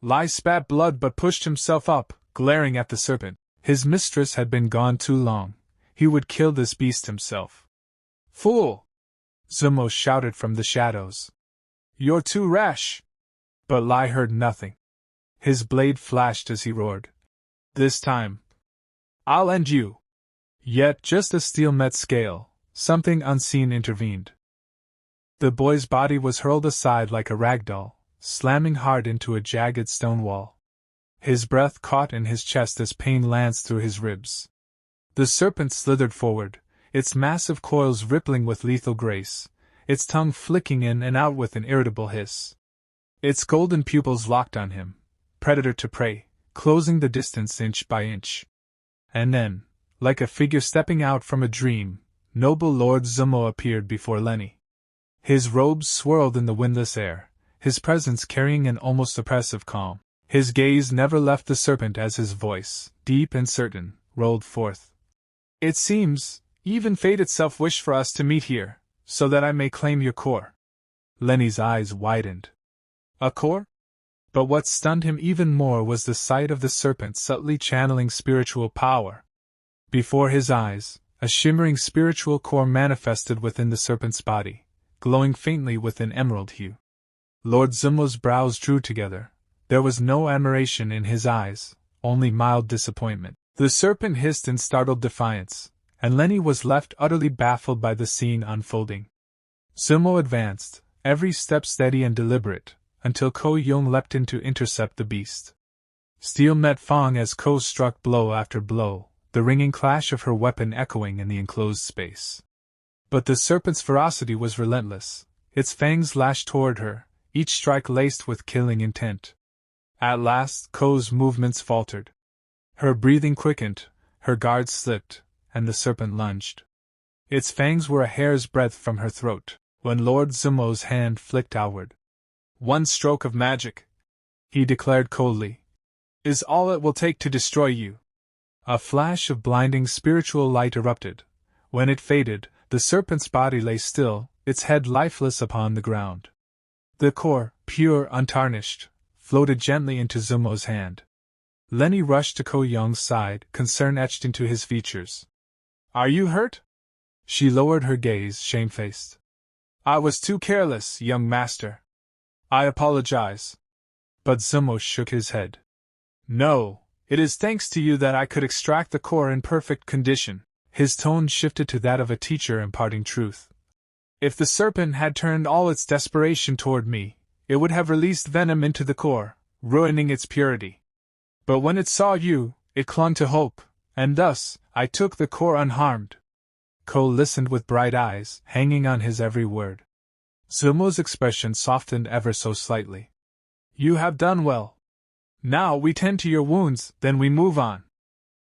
Lai spat blood but pushed himself up, glaring at the serpent. His mistress had been gone too long. He would kill this beast himself. "Fool!" Zumo shouted from the shadows. "You're too rash!" But Lai heard nothing. His blade flashed as he roared. "This time, I'll end you!" Yet, just as steel met scale, something unseen intervened. The boy's body was hurled aside like a rag doll, slamming hard into a jagged stone wall. His breath caught in his chest as pain lanced through his ribs. The serpent slithered forward, its massive coils rippling with lethal grace, its tongue flicking in and out with an irritable hiss. Its golden pupils locked on him, predator to prey, closing the distance inch by inch. And then, like a figure stepping out from a dream, noble Lord Zumo appeared before Lenny. His robes swirled in the windless air, his presence carrying an almost oppressive calm. His gaze never left the serpent as his voice, deep and certain, rolled forth. "It seems, even fate itself wished for us to meet here, so that I may claim your core." Lenny's eyes widened. "A core?" But what stunned him even more was the sight of the serpent subtly channeling spiritual power. Before his eyes, a shimmering spiritual core manifested within the serpent's body, glowing faintly with an emerald hue. Lord Zumo's brows drew together. There was no admiration in his eyes, only mild disappointment. The serpent hissed in startled defiance, and Lenny was left utterly baffled by the scene unfolding. Zumo advanced, every step steady and deliberate, until Coo Yong leapt in to intercept the beast. Steel met Fong as Coo struck blow after blow, the ringing clash of her weapon echoing in the enclosed space. But the serpent's ferocity was relentless. Its fangs lashed toward her, each strike laced with killing intent. At last, Koo's movements faltered. Her breathing quickened, her guard slipped, and the serpent lunged. Its fangs were a hair's breadth from her throat, when Lord Zumo's hand flicked outward. "One stroke of magic," he declared coldly, "is all it will take to destroy you." A flash of blinding spiritual light erupted. When it faded, the serpent's body lay still, its head lifeless upon the ground. The core, pure, untarnished, floated gently into Zumo's hand. Lenny rushed to Coo Yong's side, concern etched into his features. "Are you hurt?" She lowered her gaze, shamefaced. "I was too careless, young master. I apologize." But Zumo shook his head. "No, it is thanks to you that I could extract the core in perfect condition." His tone shifted to that of a teacher imparting truth. "If the serpent had turned all its desperation toward me, it would have released venom into the core, ruining its purity. But when it saw you, it clung to hope, and thus, I took the core unharmed." Coo listened with bright eyes, hanging on his every word. Zumo's expression softened ever so slightly. "You have done well. Now we tend to your wounds, then we move on."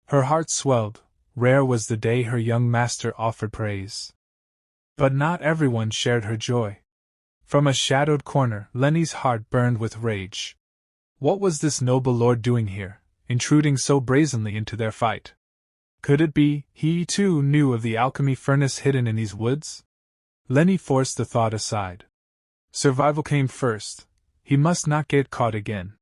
Her heart swelled. Rare was the day her young master offered praise. But not everyone shared her joy. From a shadowed corner, Lenny's heart burned with rage. What was this noble lord doing here, intruding so brazenly into their fight? Could it be he too knew of the alchemy furnace hidden in these woods? Lenny forced the thought aside. Survival came first. He must not get caught again.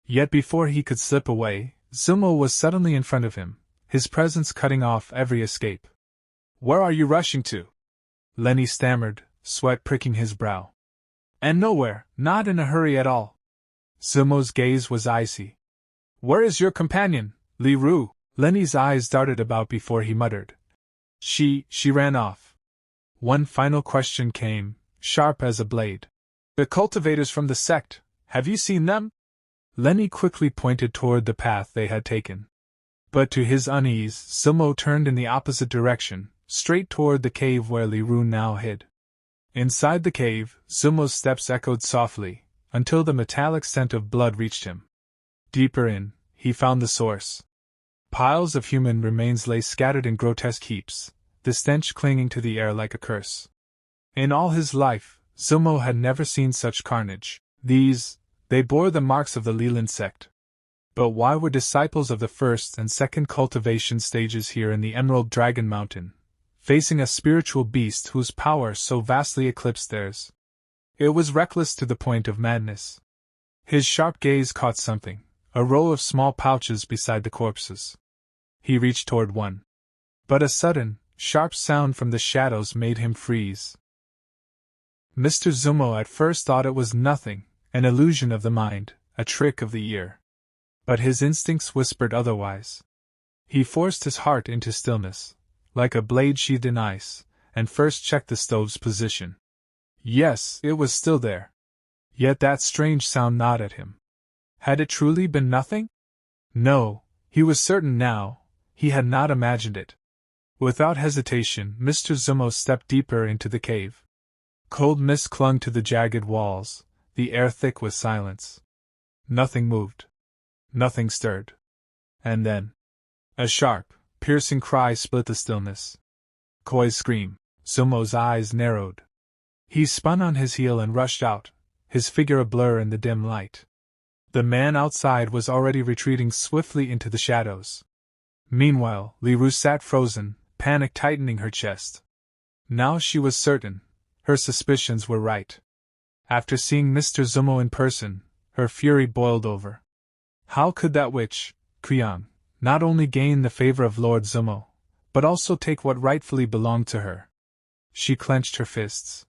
Yet before he could slip away, Zumo was suddenly in front of him, his presence cutting off every escape. "Where are you rushing to?" Lenny stammered, sweat pricking his brow. "And nowhere, not in a hurry at all." Zumo's gaze was icy. "Where is your companion, Li Ru?" Lenny's eyes darted about before he muttered. She ran off." One final question came, sharp as a blade. "The cultivators from the sect, have you seen them?" Lenny quickly pointed toward the path they had taken. But to his unease, Zumo turned in the opposite direction, straight toward the cave where Li Ru now hid. Inside the cave, Zumo's steps echoed softly, until the metallic scent of blood reached him. Deeper in, he found the source. Piles of human remains lay scattered in grotesque heaps, the stench clinging to the air like a curse. In all his life, Zumo had never seen such carnage. They bore the marks of the Leland sect. But why were disciples of the first and second cultivation stages here in the Emerald Dragon Mountain, facing a spiritual beast whose power so vastly eclipsed theirs? It was reckless to the point of madness. His sharp gaze caught something, a row of small pouches beside the corpses. He reached toward one. But a sudden, sharp sound from the shadows made him freeze. Mr. Zumo at first thought it was nothing, an illusion of the mind, a trick of the ear. But his instincts whispered otherwise. He forced his heart into stillness, like a blade sheathed in ice, and first checked the stove's position. Yes, it was still there. Yet that strange sound gnawed at him. Had it truly been nothing? No, he was certain now, he had not imagined it. Without hesitation, Mr. Zumo stepped deeper into the cave. Cold mist clung to the jagged walls, the air thick with silence. Nothing moved. Nothing stirred. And then, a sharp, piercing cry split the stillness. Koi's scream. Zumo's eyes narrowed. He spun on his heel and rushed out, his figure a blur in the dim light. The man outside was already retreating swiftly into the shadows. Meanwhile, Li Ru sat frozen, panic tightening her chest. Now she was certain. Her suspicions were right. After seeing Mr. Zumo in person, her fury boiled over. How could that witch, Coo Yong, not only gain the favor of Lord Zumo, but also take what rightfully belonged to her? She clenched her fists.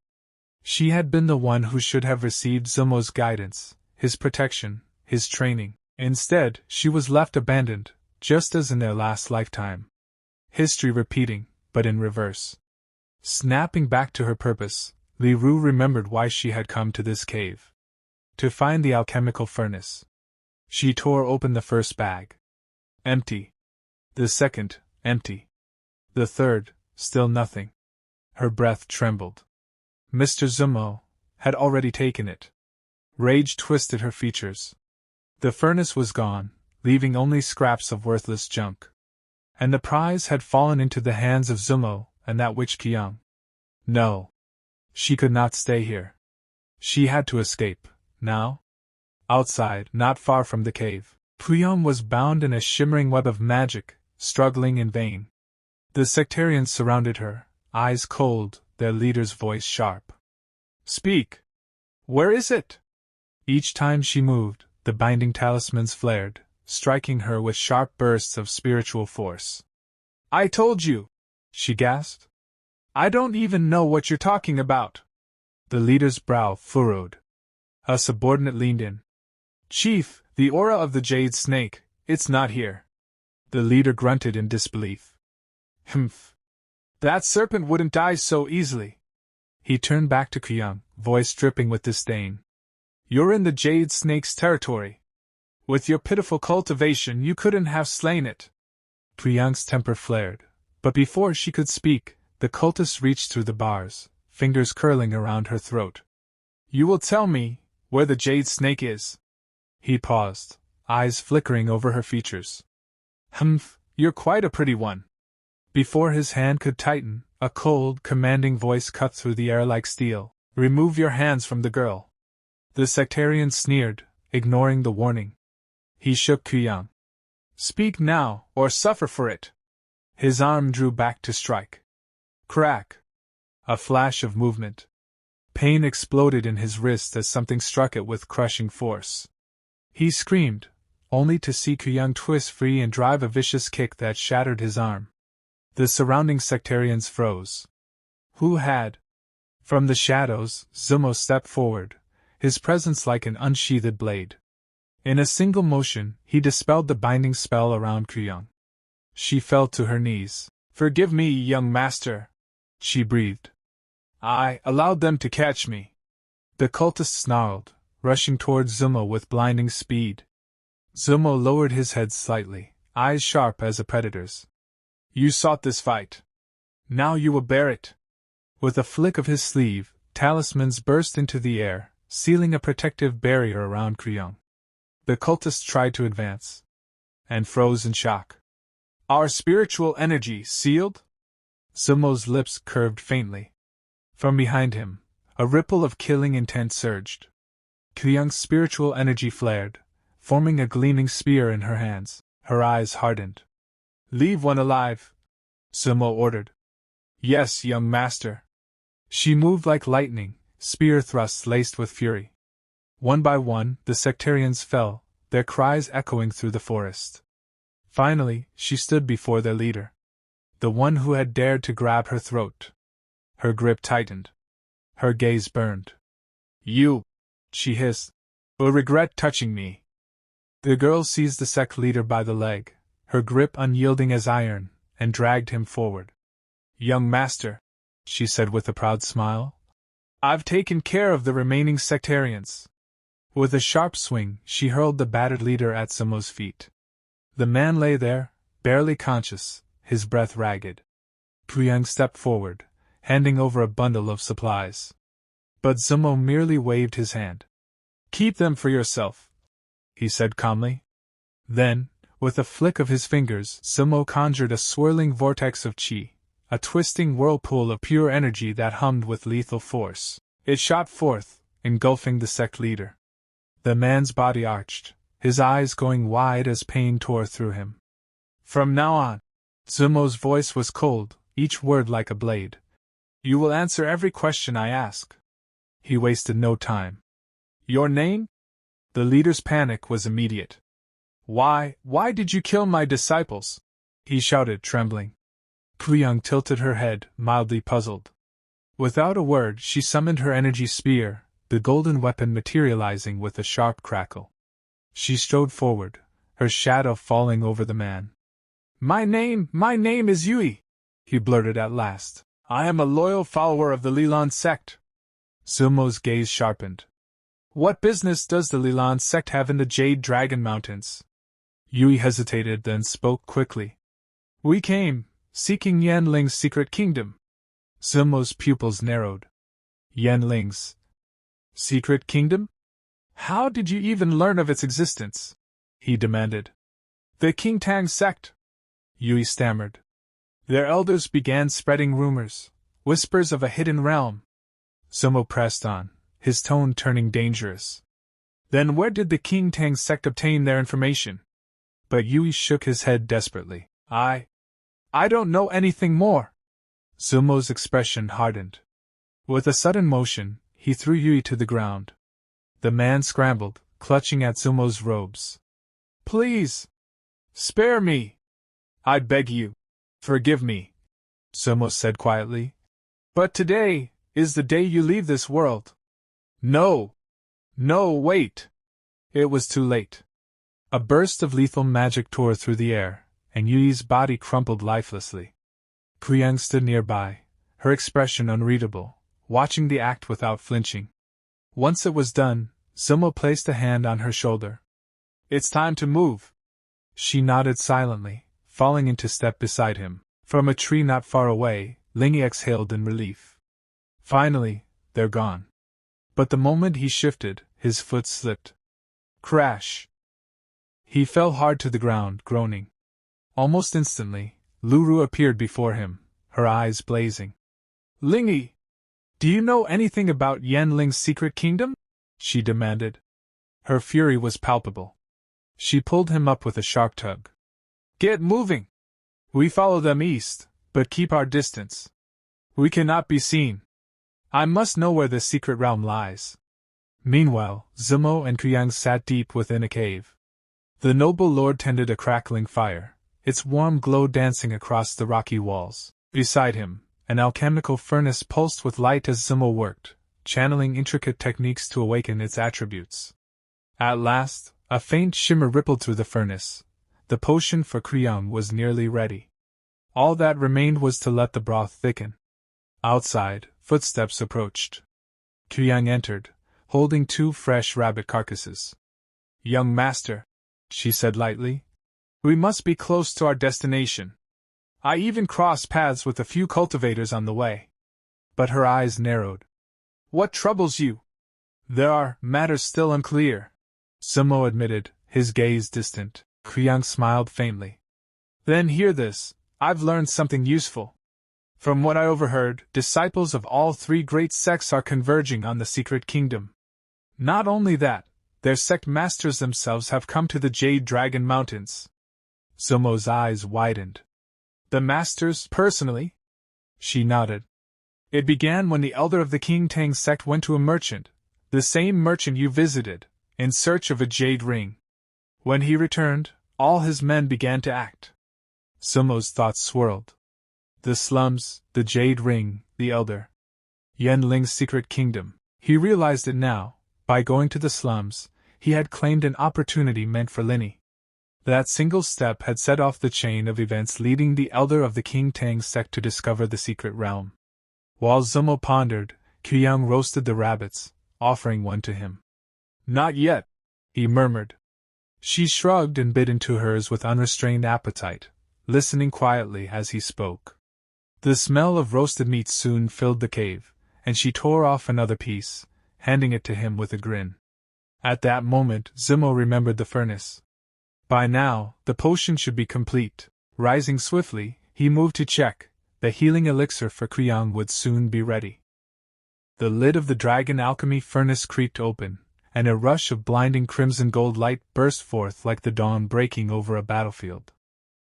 She had been the one who should have received Zumo's guidance, his protection, his training. Instead, she was left abandoned, just as in their last lifetime. History repeating, but in reverse. Snapping back to her purpose, Li Ru remembered why she had come to this cave. To find the alchemical furnace. She tore open the first bag. Empty. The second, empty. The third, still nothing. Her breath trembled. Mr. Zumo had already taken it. Rage twisted her features. The furnace was gone, leaving only scraps of worthless junk. And the prize had fallen into the hands of Zumo and that witch Coo Yong. No. She could not stay here. She had to escape, now. Outside, not far from the cave, Coo Yong was bound in a shimmering web of magic, struggling in vain. The sectarians surrounded her, eyes cold, their leader's voice sharp. Speak! Where is it? Each time she moved, the binding talismans flared, striking her with sharp bursts of spiritual force. I told you! She gasped. I don't even know what you're talking about. The leader's brow furrowed. A subordinate leaned in. Chief, the aura of the jade snake, it's not here. The leader grunted in disbelief. Humph. That serpent wouldn't die so easily. He turned back to Coo Yong, voice dripping with disdain. You're in the jade snake's territory. With your pitiful cultivation you couldn't have slain it. Coo Yong's temper flared, but before she could speak, the cultist reached through the bars, fingers curling around her throat. You will tell me where the jade snake is. He paused, eyes flickering over her features. Humph, you're quite a pretty one. Before his hand could tighten, a cold, commanding voice cut through the air like steel. Remove your hands from the girl. The sectarian sneered, ignoring the warning. He shook Coo Yong. Speak now, or suffer for it. His arm drew back to strike. Crack! A flash of movement. Pain exploded in his wrist as something struck it with crushing force. He screamed, only to see Coo Yong twist free and drive a vicious kick that shattered his arm. The surrounding sectarians froze. Who had? From the shadows, Zumo stepped forward, his presence like an unsheathed blade. In a single motion, he dispelled the binding spell around Coo Yong. She fell to her knees. Forgive me, young master, she breathed. I allowed them to catch me. The cultist snarled, rushing towards Zumo with blinding speed. Zumo lowered his head slightly, eyes sharp as a predator's. You sought this fight. Now you will bear it. With a flick of his sleeve, talismans burst into the air, sealing a protective barrier around Coo Yong. The cultist tried to advance, and froze in shock. Our spiritual energy sealed? Zumo's lips curved faintly. From behind him, a ripple of killing intent surged. Coo Yong's spiritual energy flared, forming a gleaming spear in her hands. Her eyes hardened. Leave one alive, Zumo ordered. Yes, young master. She moved like lightning, spear thrusts laced with fury. One by one, the sectarians fell, their cries echoing through the forest. Finally, she stood before their leader. The one who had dared to grab her throat. Her grip tightened. Her gaze burned. You, she hissed, will regret touching me. The girl seized the sect leader by the leg, her grip unyielding as iron, and dragged him forward. Young master, she said with a proud smile, I've taken care of the remaining sectarians. With a sharp swing, she hurled the battered leader at Zumo's feet. The man lay there, barely conscious, his breath ragged. Coo Yong stepped forward, handing over a bundle of supplies. But Zumo merely waved his hand. Keep them for yourself, he said calmly. Then, with a flick of his fingers, Zumo conjured a swirling vortex of chi, a twisting whirlpool of pure energy that hummed with lethal force. It shot forth, engulfing the sect leader. The man's body arched, his eyes going wide as pain tore through him. From now on, Zumo's voice was cold, each word like a blade. You will answer every question I ask. He wasted no time. Your name? The leader's panic was immediate. Why did you kill my disciples? He shouted, trembling. Coo Yong tilted her head, mildly puzzled. Without a word, she summoned her energy spear, the golden weapon materializing with a sharp crackle. She strode forward, her shadow falling over the man. My name is Yui, he blurted at last. I am a loyal follower of the Lilan sect. Zumo's gaze sharpened. What business does the Lilan sect have in the Jade Dragon Mountains? Yui hesitated, then spoke quickly. We came, seeking Yanling's secret kingdom. Zumo's pupils narrowed. Yanling's secret kingdom? How did you even learn of its existence? He demanded. The King Tang sect, Yui stammered. Their elders began spreading rumors, whispers of a hidden realm. Zumo pressed on, his tone turning dangerous. Then where did the King Tang sect obtain their information? But Yui shook his head desperately. I don't know anything more. Zumo's expression hardened. With a sudden motion, he threw Yui to the ground. The man scrambled, clutching at Zumo's robes. Please! Spare me! I beg you! Forgive me! Zumo said quietly. But today is the day you leave this world. No! No, wait! It was too late. A burst of lethal magic tore through the air, and Yui's body crumpled lifelessly. Coo Yong stood nearby, her expression unreadable, watching the act without flinching. Once it was done, Zumo placed a hand on her shoulder. It's time to move. She nodded silently, falling into step beside him. From a tree not far away, Lingy exhaled in relief. Finally, they're gone. But the moment he shifted, his foot slipped. Crash! He fell hard to the ground, groaning. Almost instantly, Luru appeared before him, her eyes blazing. Lingy! Do you know anything about Yanling's secret kingdom? She demanded. Her fury was palpable. She pulled him up with a sharp tug. Get moving! We follow them east, but keep our distance. We cannot be seen. I must know where the secret realm lies. Meanwhile, Zumo and Coo Yong sat deep within a cave. The noble lord tended a crackling fire, its warm glow dancing across the rocky walls. Beside him, an alchemical furnace pulsed with light as Zumo worked, channeling intricate techniques to awaken its attributes. At last, a faint shimmer rippled through the furnace. The potion for Coo Yong was nearly ready. All that remained was to let the broth thicken. Outside, footsteps approached. Coo Yong entered, holding 2 fresh rabbit carcasses. Young master, she said lightly, we must be close to our destination. I even crossed paths with a few cultivators on the way. But her eyes narrowed. What troubles you? There are matters still unclear, Zumo admitted, his gaze distant. Coo Yong smiled faintly. Then hear this, I've learned something useful. From what I overheard, disciples of all 3 great sects are converging on the secret kingdom. Not only that, their sect masters themselves have come to the Jade Dragon Mountains. Zumo's eyes widened. The masters, personally? She nodded. It began when the elder of the King Tang sect went to a merchant, the same merchant you visited, in search of a jade ring. When he returned, all his men began to act. Zumo's thoughts swirled. The slums, the jade ring, the elder. Yanling's secret kingdom. He realized it now. By going to the slums, he had claimed an opportunity meant for Linny. That single step had set off the chain of events leading the elder of the King Tang sect to discover the secret realm. While Zumo pondered, Coo Yong roasted the rabbits, offering one to him. Not yet, he murmured. She shrugged and bit into hers with unrestrained appetite, listening quietly as he spoke. The smell of roasted meat soon filled the cave, and she tore off another piece, handing it to him with a grin. At that moment, Zumo remembered the furnace. By now, the potion should be complete. Rising swiftly, he moved to check. The healing elixir for Coo Yong would soon be ready. The lid of the dragon alchemy furnace creaked open, and a rush of blinding crimson gold light burst forth like the dawn breaking over a battlefield.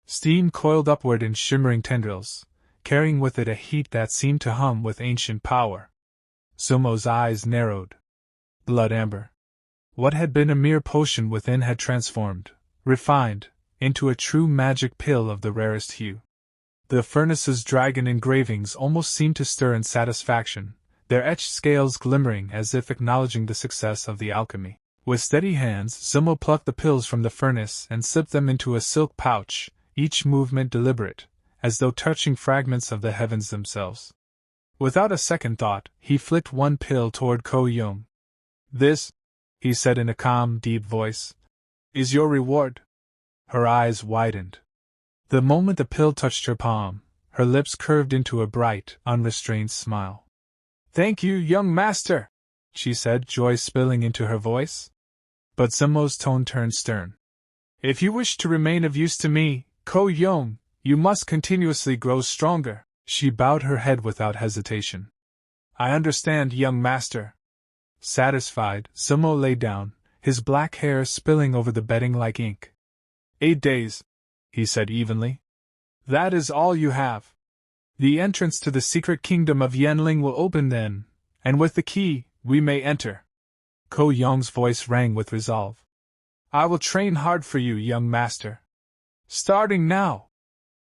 Steam coiled upward in shimmering tendrils, carrying with it a heat that seemed to hum with ancient power. Zumo's eyes narrowed. Blood amber. What had been a mere potion within had transformed, refined, into a true magic pill of the rarest hue. The furnace's dragon engravings almost seemed to stir in satisfaction, their etched scales glimmering as if acknowledging the success of the alchemy. With steady hands, Zumo plucked the pills from the furnace and slipped them into a silk pouch, each movement deliberate, as though touching fragments of the heavens themselves. Without a second thought, he flicked one pill toward Coo Yong. "This," he said in a calm, deep voice, "is your reward." Her eyes widened. The moment the pill touched her palm, her lips curved into a bright, unrestrained smile. "Thank you, young master," she said, joy spilling into her voice. But Zumo's tone turned stern. "If you wish to remain of use to me, Coo Yong, you must continuously grow stronger." She bowed her head without hesitation. "I understand, young master." Satisfied, Zumo lay down, his black hair spilling over the bedding like ink. 8 days, he said evenly. "That is all you have. The entrance to the secret kingdom of Yanling will open then, and with the key, we may enter." Coo Yong's voice rang with resolve. "I will train hard for you, young master. Starting now."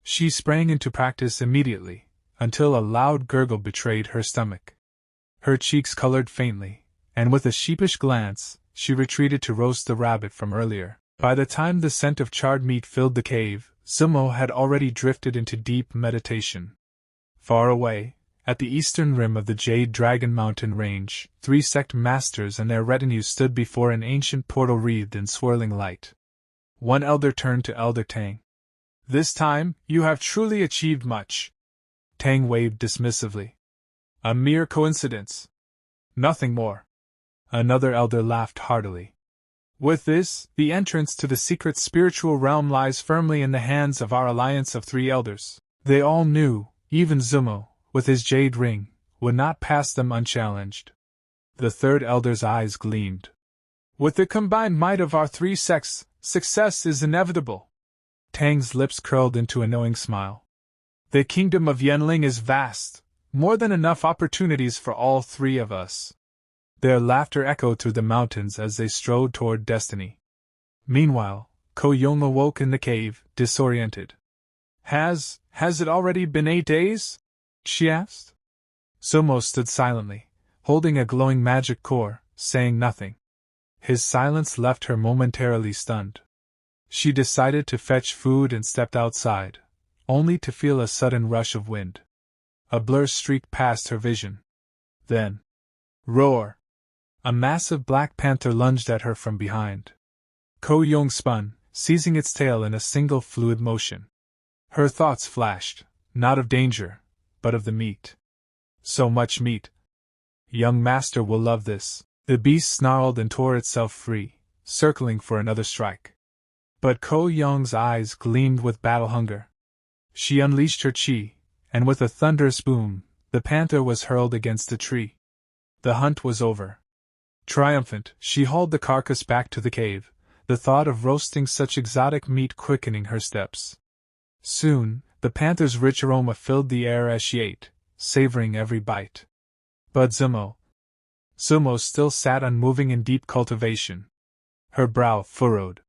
She sprang into practice immediately, until a loud gurgle betrayed her stomach. Her cheeks colored faintly, and with a sheepish glance, she retreated to roast the rabbit from earlier. By the time the scent of charred meat filled the cave, Zumo had already drifted into deep meditation. Far away, at the eastern rim of the Jade Dragon Mountain Range, 3 sect masters and their retinue stood before an ancient portal wreathed in swirling light. One elder turned to Elder Tang. "This time, you have truly achieved much." Tang waved dismissively. "A mere coincidence. Nothing more." Another elder laughed heartily. "With this, the entrance to the secret spiritual realm lies firmly in the hands of our alliance of 3 elders." They all knew, even Zumo, with his jade ring, would not pass them unchallenged. The third elder's eyes gleamed. "With the combined might of our 3 sects, success is inevitable." Tang's lips curled into a knowing smile. "The kingdom of Yanling is vast, more than enough opportunities for all 3 of us." Their laughter echoed through the mountains as they strode toward destiny. Meanwhile, Coo Yong awoke in the cave, disoriented. Has it already been 8 days? She asked. Zumo stood silently, holding a glowing magic core, saying nothing. His silence left her momentarily stunned. She decided to fetch food and stepped outside, only to feel a sudden rush of wind. A blur streaked past her vision. Then, roar! A massive black panther lunged at her from behind. Coo Yong spun, seizing its tail in a single fluid motion. Her thoughts flashed, not of danger, but of the meat. So much meat. Young master will love this. The beast snarled and tore itself free, circling for another strike. But Coo Yong's eyes gleamed with battle hunger. She unleashed her chi, and with a thunderous boom, the panther was hurled against a tree. The hunt was over. Triumphant, she hauled the carcass back to the cave, the thought of roasting such exotic meat quickening her steps. Soon, the panther's rich aroma filled the air as she ate, savoring every bite. But Zumo still sat unmoving in deep cultivation. Her brow furrowed.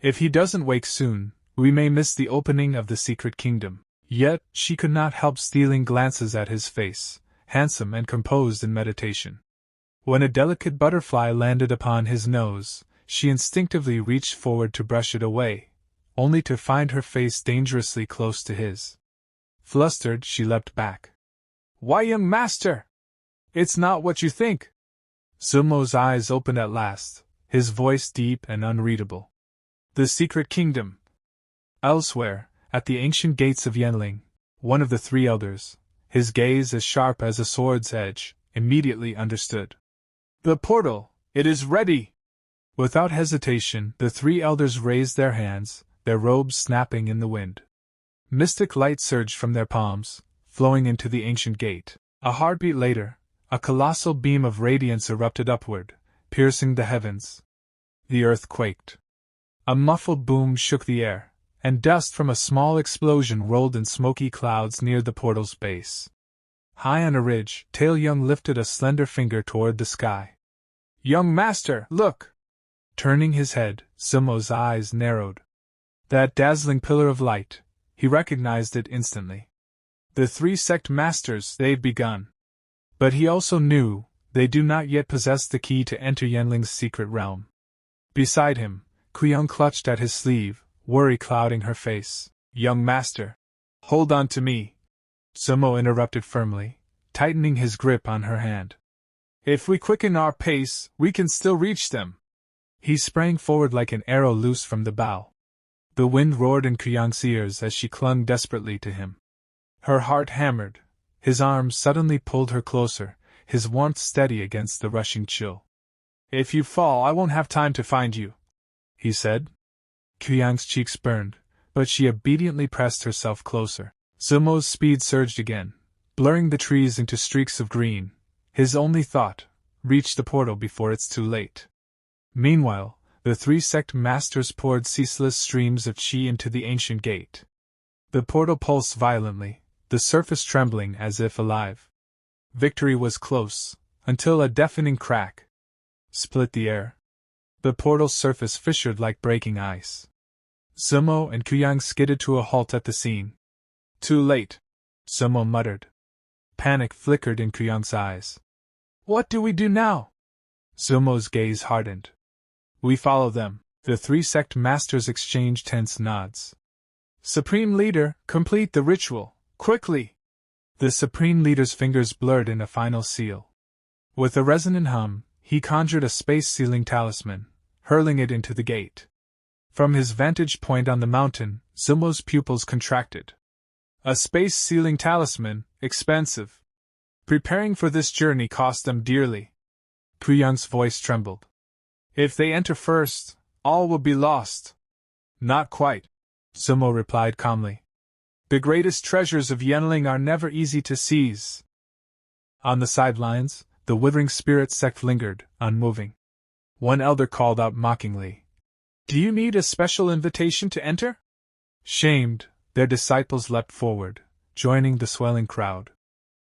If he doesn't wake soon, we may miss the opening of the secret kingdom. Yet, she could not help stealing glances at his face, handsome and composed in meditation. When a delicate butterfly landed upon his nose, she instinctively reached forward to brush it away, only to find her face dangerously close to his. Flustered, she leapt back. "Why, young master? It's not what you think." Zumo's eyes opened at last, his voice deep and unreadable. "The secret kingdom." Elsewhere, at the ancient gates of Yanling, one of the 3 elders, his gaze as sharp as a sword's edge, immediately understood. "The portal, it is ready!" Without hesitation, the 3 elders raised their hands, their robes snapping in the wind. Mystic light surged from their palms, flowing into the ancient gate. A heartbeat later, a colossal beam of radiance erupted upward, piercing the heavens. The earth quaked. A muffled boom shook the air, and dust from a small explosion rolled in smoky clouds near the portal's base. High on a ridge, Tail Young lifted a slender finger toward the sky. "Young master, look!" Turning his head, Sumo's eyes narrowed. That dazzling pillar of light, he recognized it instantly. The 3 sect masters, they've begun. But he also knew, they do not yet possess the key to enter Yanling's secret realm. Beside him, Coo Yong clutched at his sleeve, worry clouding her face. Young master. Hold on to me. Sumo interrupted firmly, tightening his grip on her hand. If we quicken our pace, we can still reach them. He sprang forward like an arrow loose from the bow. The wind roared in Coo Yong's ears as she clung desperately to him. Her heart hammered. His arms suddenly pulled her closer, his warmth steady against the rushing chill. If you fall, I won't have time to find you, he said. Coo Yong's cheeks burned, but she obediently pressed herself closer. Sumo's speed surged again, blurring the trees into streaks of green. His only thought, reach the portal before it's too late. Meanwhile, the 3 sect masters poured ceaseless streams of chi into the ancient gate. The portal pulsed violently, the surface trembling as if alive. Victory was close, until a deafening crack split the air. The portal's surface fissured like breaking ice. Sumo and Coo Yong skidded to a halt at the scene. Too late, Sumo muttered. Panic flickered in Coo Yong's eyes. What do we do now? Sumo's gaze hardened. We follow them. The 3 sect masters exchanged tense nods. Supreme Leader, complete the ritual, quickly! The Supreme Leader's fingers blurred in a final seal. With a resonant hum, he conjured a space-sealing talisman, hurling it into the gate. From his vantage point on the mountain, Sumo's pupils contracted. A space-sealing talisman, expensive. Preparing for this journey cost them dearly. Coo Yong's voice trembled. If they enter first, all will be lost. Not quite, Sumo replied calmly. The greatest treasures of Yanling are never easy to seize. On the sidelines, the withering spirit sect lingered, unmoving. One elder called out mockingly. Do you need a special invitation to enter? Shamed, their disciples leapt forward, joining the swelling crowd.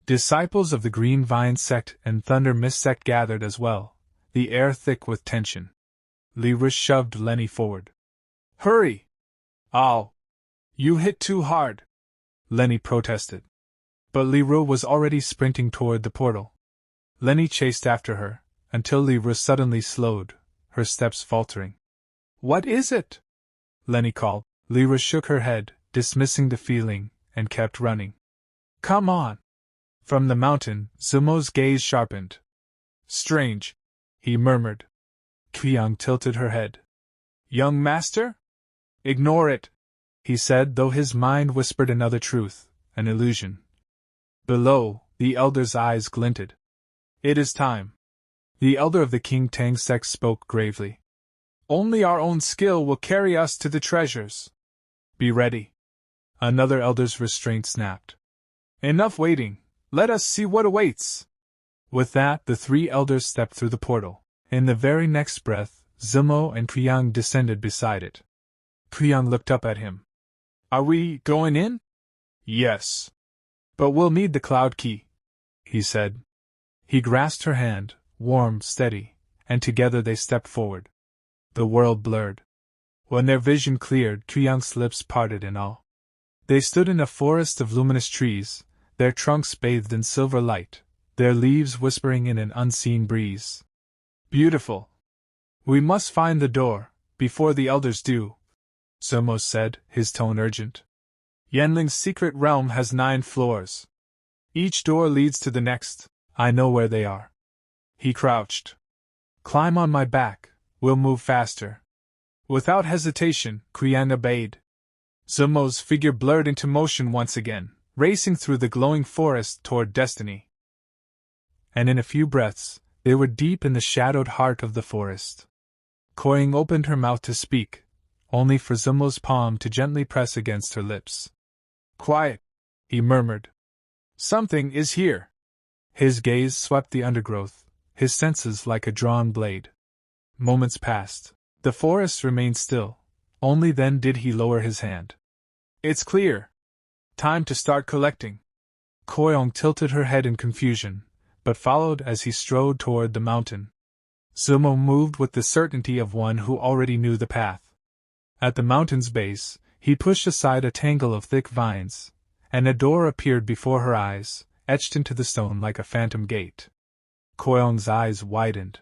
Disciples of the Green Vine sect and Thunder Mist sect gathered as well, the air thick with tension. Lyra shoved Lenny forward. Hurry! Ow! You hit too hard, Lenny protested. But Lyra was already sprinting toward the portal. Lenny chased after her, until Lyra suddenly slowed, her steps faltering. What is it? Lenny called. Lyra shook her head, dismissing the feeling, and kept running. Come on! From the mountain, Sumo's gaze sharpened. Strange, he murmured. Coo Yong tilted her head. Young master? Ignore it, he said, though his mind whispered another truth, an illusion. Below, the elder's eyes glinted. It is time. The elder of the King Tang sect spoke gravely. Only our own skill will carry us to the treasures. Be ready. Another elder's restraint snapped. Enough waiting. Let us see what awaits. With that, the 3 elders stepped through the portal. In the very next breath, Sumo and Coo Yong descended beside it. Coo Yong looked up at him. Are we going in? Yes. But we'll need the cloud key, he said. He grasped her hand, warm, steady, and together they stepped forward. The world blurred. When their vision cleared, Coo Yong's lips parted in awe. They stood in a forest of luminous trees, their trunks bathed in silver light, their leaves whispering in an unseen breeze. Beautiful. We must find the door, before the elders do, Sumo said, his tone urgent. Yanling's secret realm has 9 floors. Each door leads to the next. I know where they are. He crouched. Climb on my back, we'll move faster. Without hesitation, Coo Yong obeyed. Sumo's figure blurred into motion once again, racing through the glowing forest toward destiny. And in a few breaths, they were deep in the shadowed heart of the forest. Coo Yong opened her mouth to speak, only for Sumo's palm to gently press against her lips. Quiet, he murmured. Something is here. His gaze swept the undergrowth, his senses like a drawn blade. Moments passed. The forest remained still. Only then did he lower his hand. It's clear. Time to start collecting. Coo Yong tilted her head in confusion, but followed as he strode toward the mountain. Zumo moved with the certainty of one who already knew the path. At the mountain's base, he pushed aside a tangle of thick vines, and a door appeared before her eyes, etched into the stone like a phantom gate. Coo Yong's eyes widened.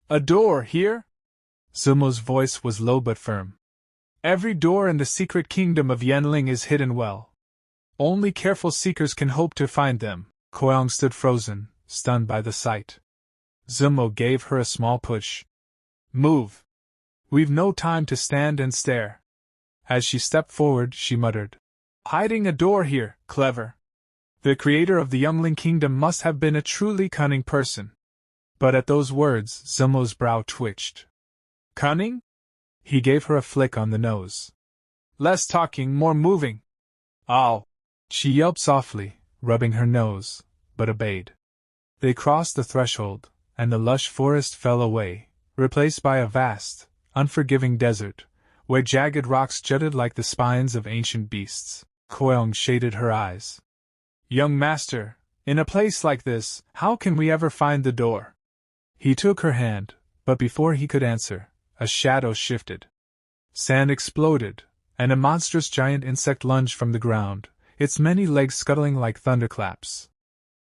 A door here? Zumo's voice was low but firm. Every door in the secret kingdom of Yanling is hidden well. Only careful seekers can hope to find them. Coo Yong stood frozen, stunned by the sight. Zumo gave her a small push. Move! We've no time to stand and stare. As she stepped forward, she muttered. Hiding a door here, clever. The creator of the Youngling Kingdom must have been a truly cunning person. But at those words, Zumo's brow twitched. Cunning? He gave her a flick on the nose. Less talking, more moving. Ow! She yelped softly, rubbing her nose, but obeyed. They crossed the threshold, and the lush forest fell away, replaced by a vast, unforgiving desert, where jagged rocks jutted like the spines of ancient beasts. Coo Yong shaded her eyes. Young master, in a place like this, how can we ever find the door? He took her hand, but before he could answer, a shadow shifted. Sand exploded, and a monstrous giant insect lunged from the ground, its many legs scuttling like thunderclaps.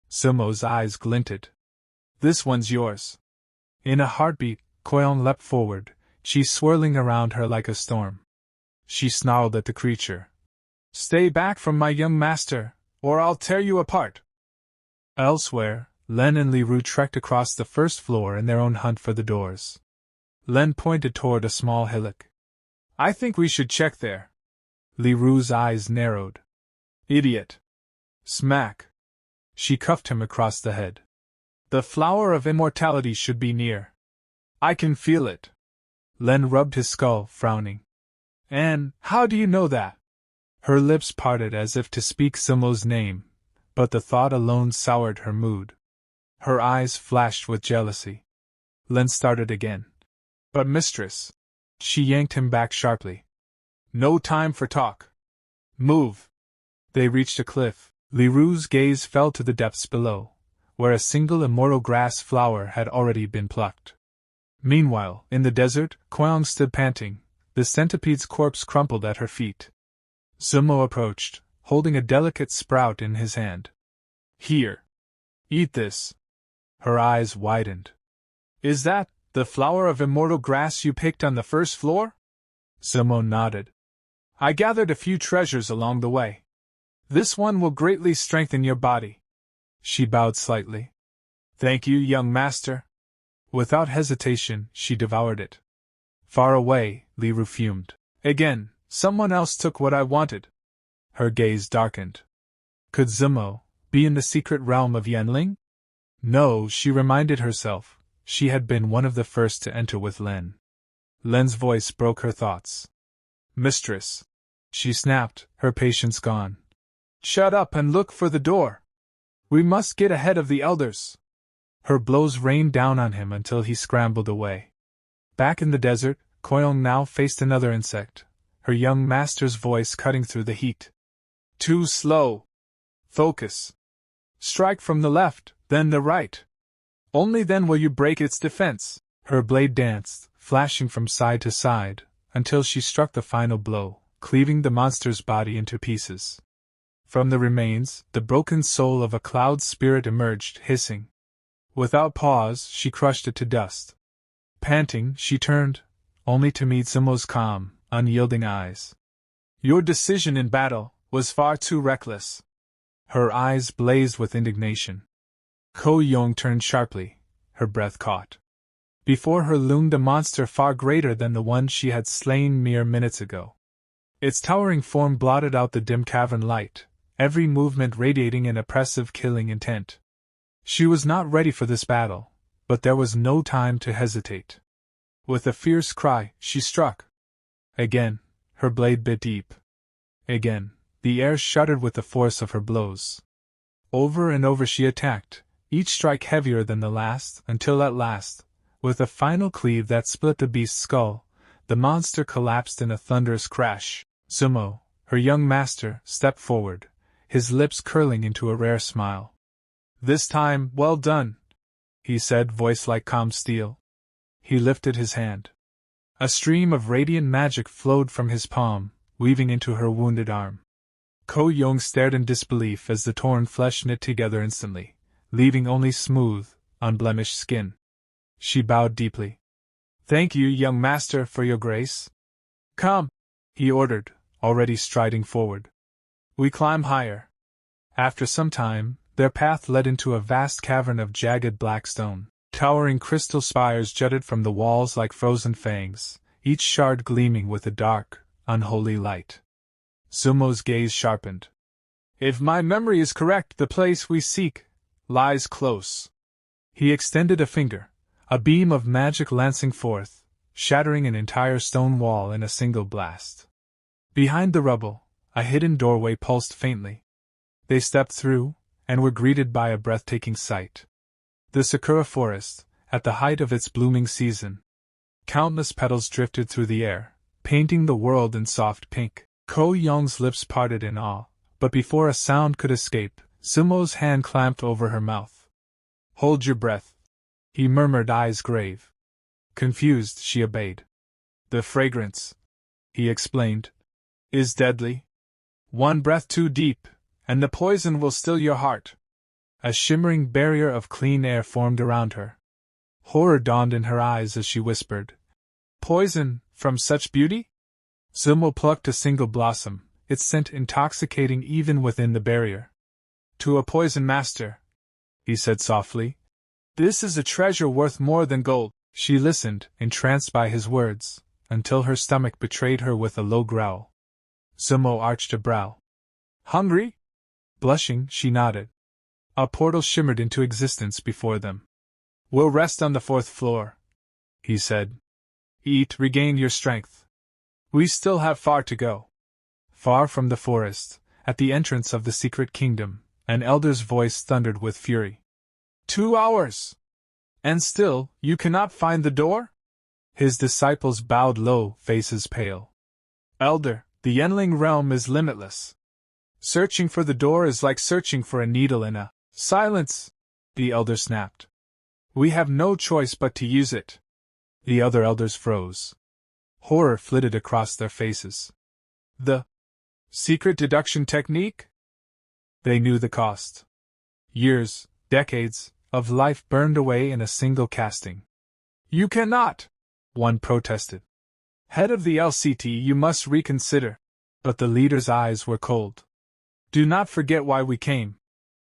Zumo's eyes glinted. This one's yours. In a heartbeat, Coo Yong leapt forward, she swirling around her like a storm. She snarled at the creature. Stay back from my young master, or I'll tear you apart. Elsewhere, Len and Li Ru trekked across the first floor in their own hunt for the doors. Len pointed toward a small hillock. I think we should check there. Li Ru's eyes narrowed. Idiot. Smack. She cuffed him across the head. The flower of immortality should be near. I can feel it. Len rubbed his skull, frowning. And how do you know that? Her lips parted as if to speak Zumo's name, but the thought alone soured her mood. Her eyes flashed with jealousy. Len started again. But mistress. She yanked him back sharply. No time for talk. Move. They reached a cliff. Li Ru's gaze fell to the depths below, where a single immortal grass flower had already been plucked. Meanwhile, in the desert, Coo Yong stood panting, the centipede's corpse crumpled at her feet. Zumo approached, holding a delicate sprout in his hand. Here. Eat this. Her eyes widened. Is that the flower of immortal grass you picked on the first floor? Zumo nodded. I gathered a few treasures along the way. This one will greatly strengthen your body. She bowed slightly. Thank you, young master. Without hesitation, she devoured it. Far away, Li Ru fumed. Again, someone else took what I wanted. Her gaze darkened. Could Zumo be in the secret realm of Yanling? No, she reminded herself. She had been one of the first to enter with Len. Len's voice broke her thoughts. Mistress. She snapped, her patience gone. Shut up and look for the door. We must get ahead of the elders. Her blows rained down on him until he scrambled away. Back in the desert, Coo Yong now faced another insect, her young master's voice cutting through the heat. Too slow. Focus. Strike from the left, then the right. Only then will you break its defense. Her blade danced, flashing from side to side, until she struck the final blow, cleaving the monster's body into pieces. From the remains, the broken soul of a cloud spirit emerged, hissing. Without pause, she crushed it to dust. Panting, she turned, only to meet Zumo's calm, unyielding eyes. Your decision in battle was far too reckless. Her eyes blazed with indignation. Coo Yong turned sharply, her breath caught. Before her loomed a monster far greater than the one she had slain mere minutes ago. Its towering form blotted out the dim cavern light, every movement radiating an oppressive killing intent. She was not ready for this battle, but there was no time to hesitate. With a fierce cry, she struck. Again, her blade bit deep. Again, the air shuddered with the force of her blows. Over and over she attacked, each strike heavier than the last, until at last, with a final cleave that split the beast's skull, the monster collapsed in a thunderous crash. Zumo, her young master, stepped forward, his lips curling into a rare smile. This time, well done, he said, voice like calm steel. He lifted his hand. A stream of radiant magic flowed from his palm, weaving into her wounded arm. Coo Yong stared in disbelief as the torn flesh knit together instantly, leaving only smooth, unblemished skin. She bowed deeply. "Thank you, young master, for your grace." "Come," he ordered, already striding forward. "We climb higher." After some time, their path led into a vast cavern of jagged black stone. Towering crystal spires jutted from the walls like frozen fangs, each shard gleaming with a dark, unholy light. Zumo's gaze sharpened. "If my memory is correct, the place we seek lies close." He extended a finger, a beam of magic lancing forth, shattering an entire stone wall in a single blast. Behind the rubble, a hidden doorway pulsed faintly. They stepped through, and were greeted by a breathtaking sight. The sakura forest, at the height of its blooming season. Countless petals drifted through the air, painting the world in soft pink. Coo Yong's lips parted in awe, but before a sound could escape, Zumo's hand clamped over her mouth. "Hold your breath," he murmured, eyes grave. Confused, she obeyed. "The fragrance," he explained, "is deadly. One breath too deep, and the poison will still your heart." A shimmering barrier of clean air formed around her. Horror dawned in her eyes as she whispered, "Poison, from such beauty?" Zumo plucked a single blossom, its scent intoxicating even within the barrier. "To a poison master," he said softly, "this is a treasure worth more than gold." She listened, entranced by his words, until her stomach betrayed her with a low growl. Zumo arched a brow. "Hungry?" Blushing, she nodded. A portal shimmered into existence before them. "We'll rest on the 4th floor," he said. "Eat, regain your strength. We still have far to go." Far from the forest, at the entrance of the secret kingdom, an elder's voice thundered with fury. 2 hours! And still, you cannot find the door? His disciples bowed low, faces pale. "Elder, the Yenling realm is limitless. Searching for the door is like searching for a needle in a..." "Silence!" the elder snapped. "We have no choice but to use it." The other elders froze. Horror flitted across their faces. "The secret deduction technique?" They knew the cost. Years, decades, of life burned away in a single casting. "You cannot!" one protested. "Head of the LCT, you must reconsider." But the leader's eyes were cold. "Do not forget why we came.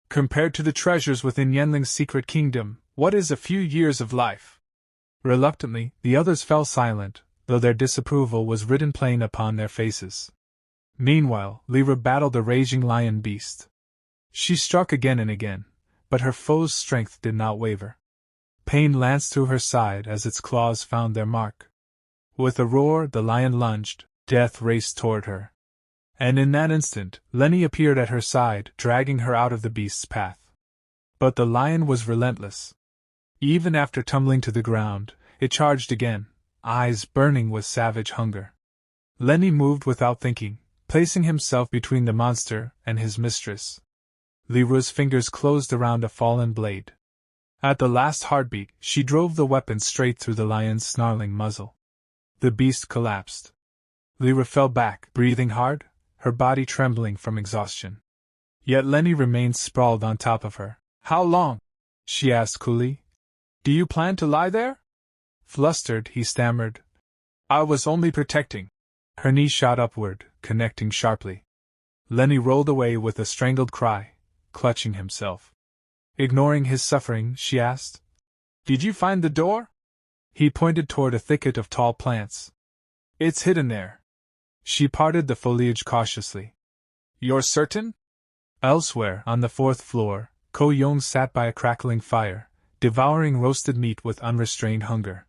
Compared to the treasures within Yenling's secret kingdom, what is a few years of life?" Reluctantly, the others fell silent, though their disapproval was written plain upon their faces. Meanwhile, Lyra battled the raging lion beast. She struck again and again, but her foe's strength did not waver. Pain lanced through her side as its claws found their mark. With a roar, the lion lunged, death raced toward her. And in that instant, Lenny appeared at her side, dragging her out of the beast's path. But the lion was relentless. Even after tumbling to the ground, it charged again, eyes burning with savage hunger. Lenny moved without thinking, placing himself between the monster and his mistress. Lyra's fingers closed around a fallen blade. At the last heartbeat, she drove the weapon straight through the lion's snarling muzzle. The beast collapsed. Lyra fell back, breathing hard, her body trembling from exhaustion. Yet Lenny remained sprawled on top of her. "How long?" she asked coolly. "Do you plan to lie there?" Flustered, he stammered. "I was only protecting." Her knee shot upward, connecting sharply. Lenny rolled away with a strangled cry, clutching himself. Ignoring his suffering, she asked, "Did you find the door?" He pointed toward a thicket of tall plants. "It's hidden there." She parted the foliage cautiously. "You're certain?" Elsewhere, on the 4th floor, Coo Yong sat by a crackling fire, devouring roasted meat with unrestrained hunger.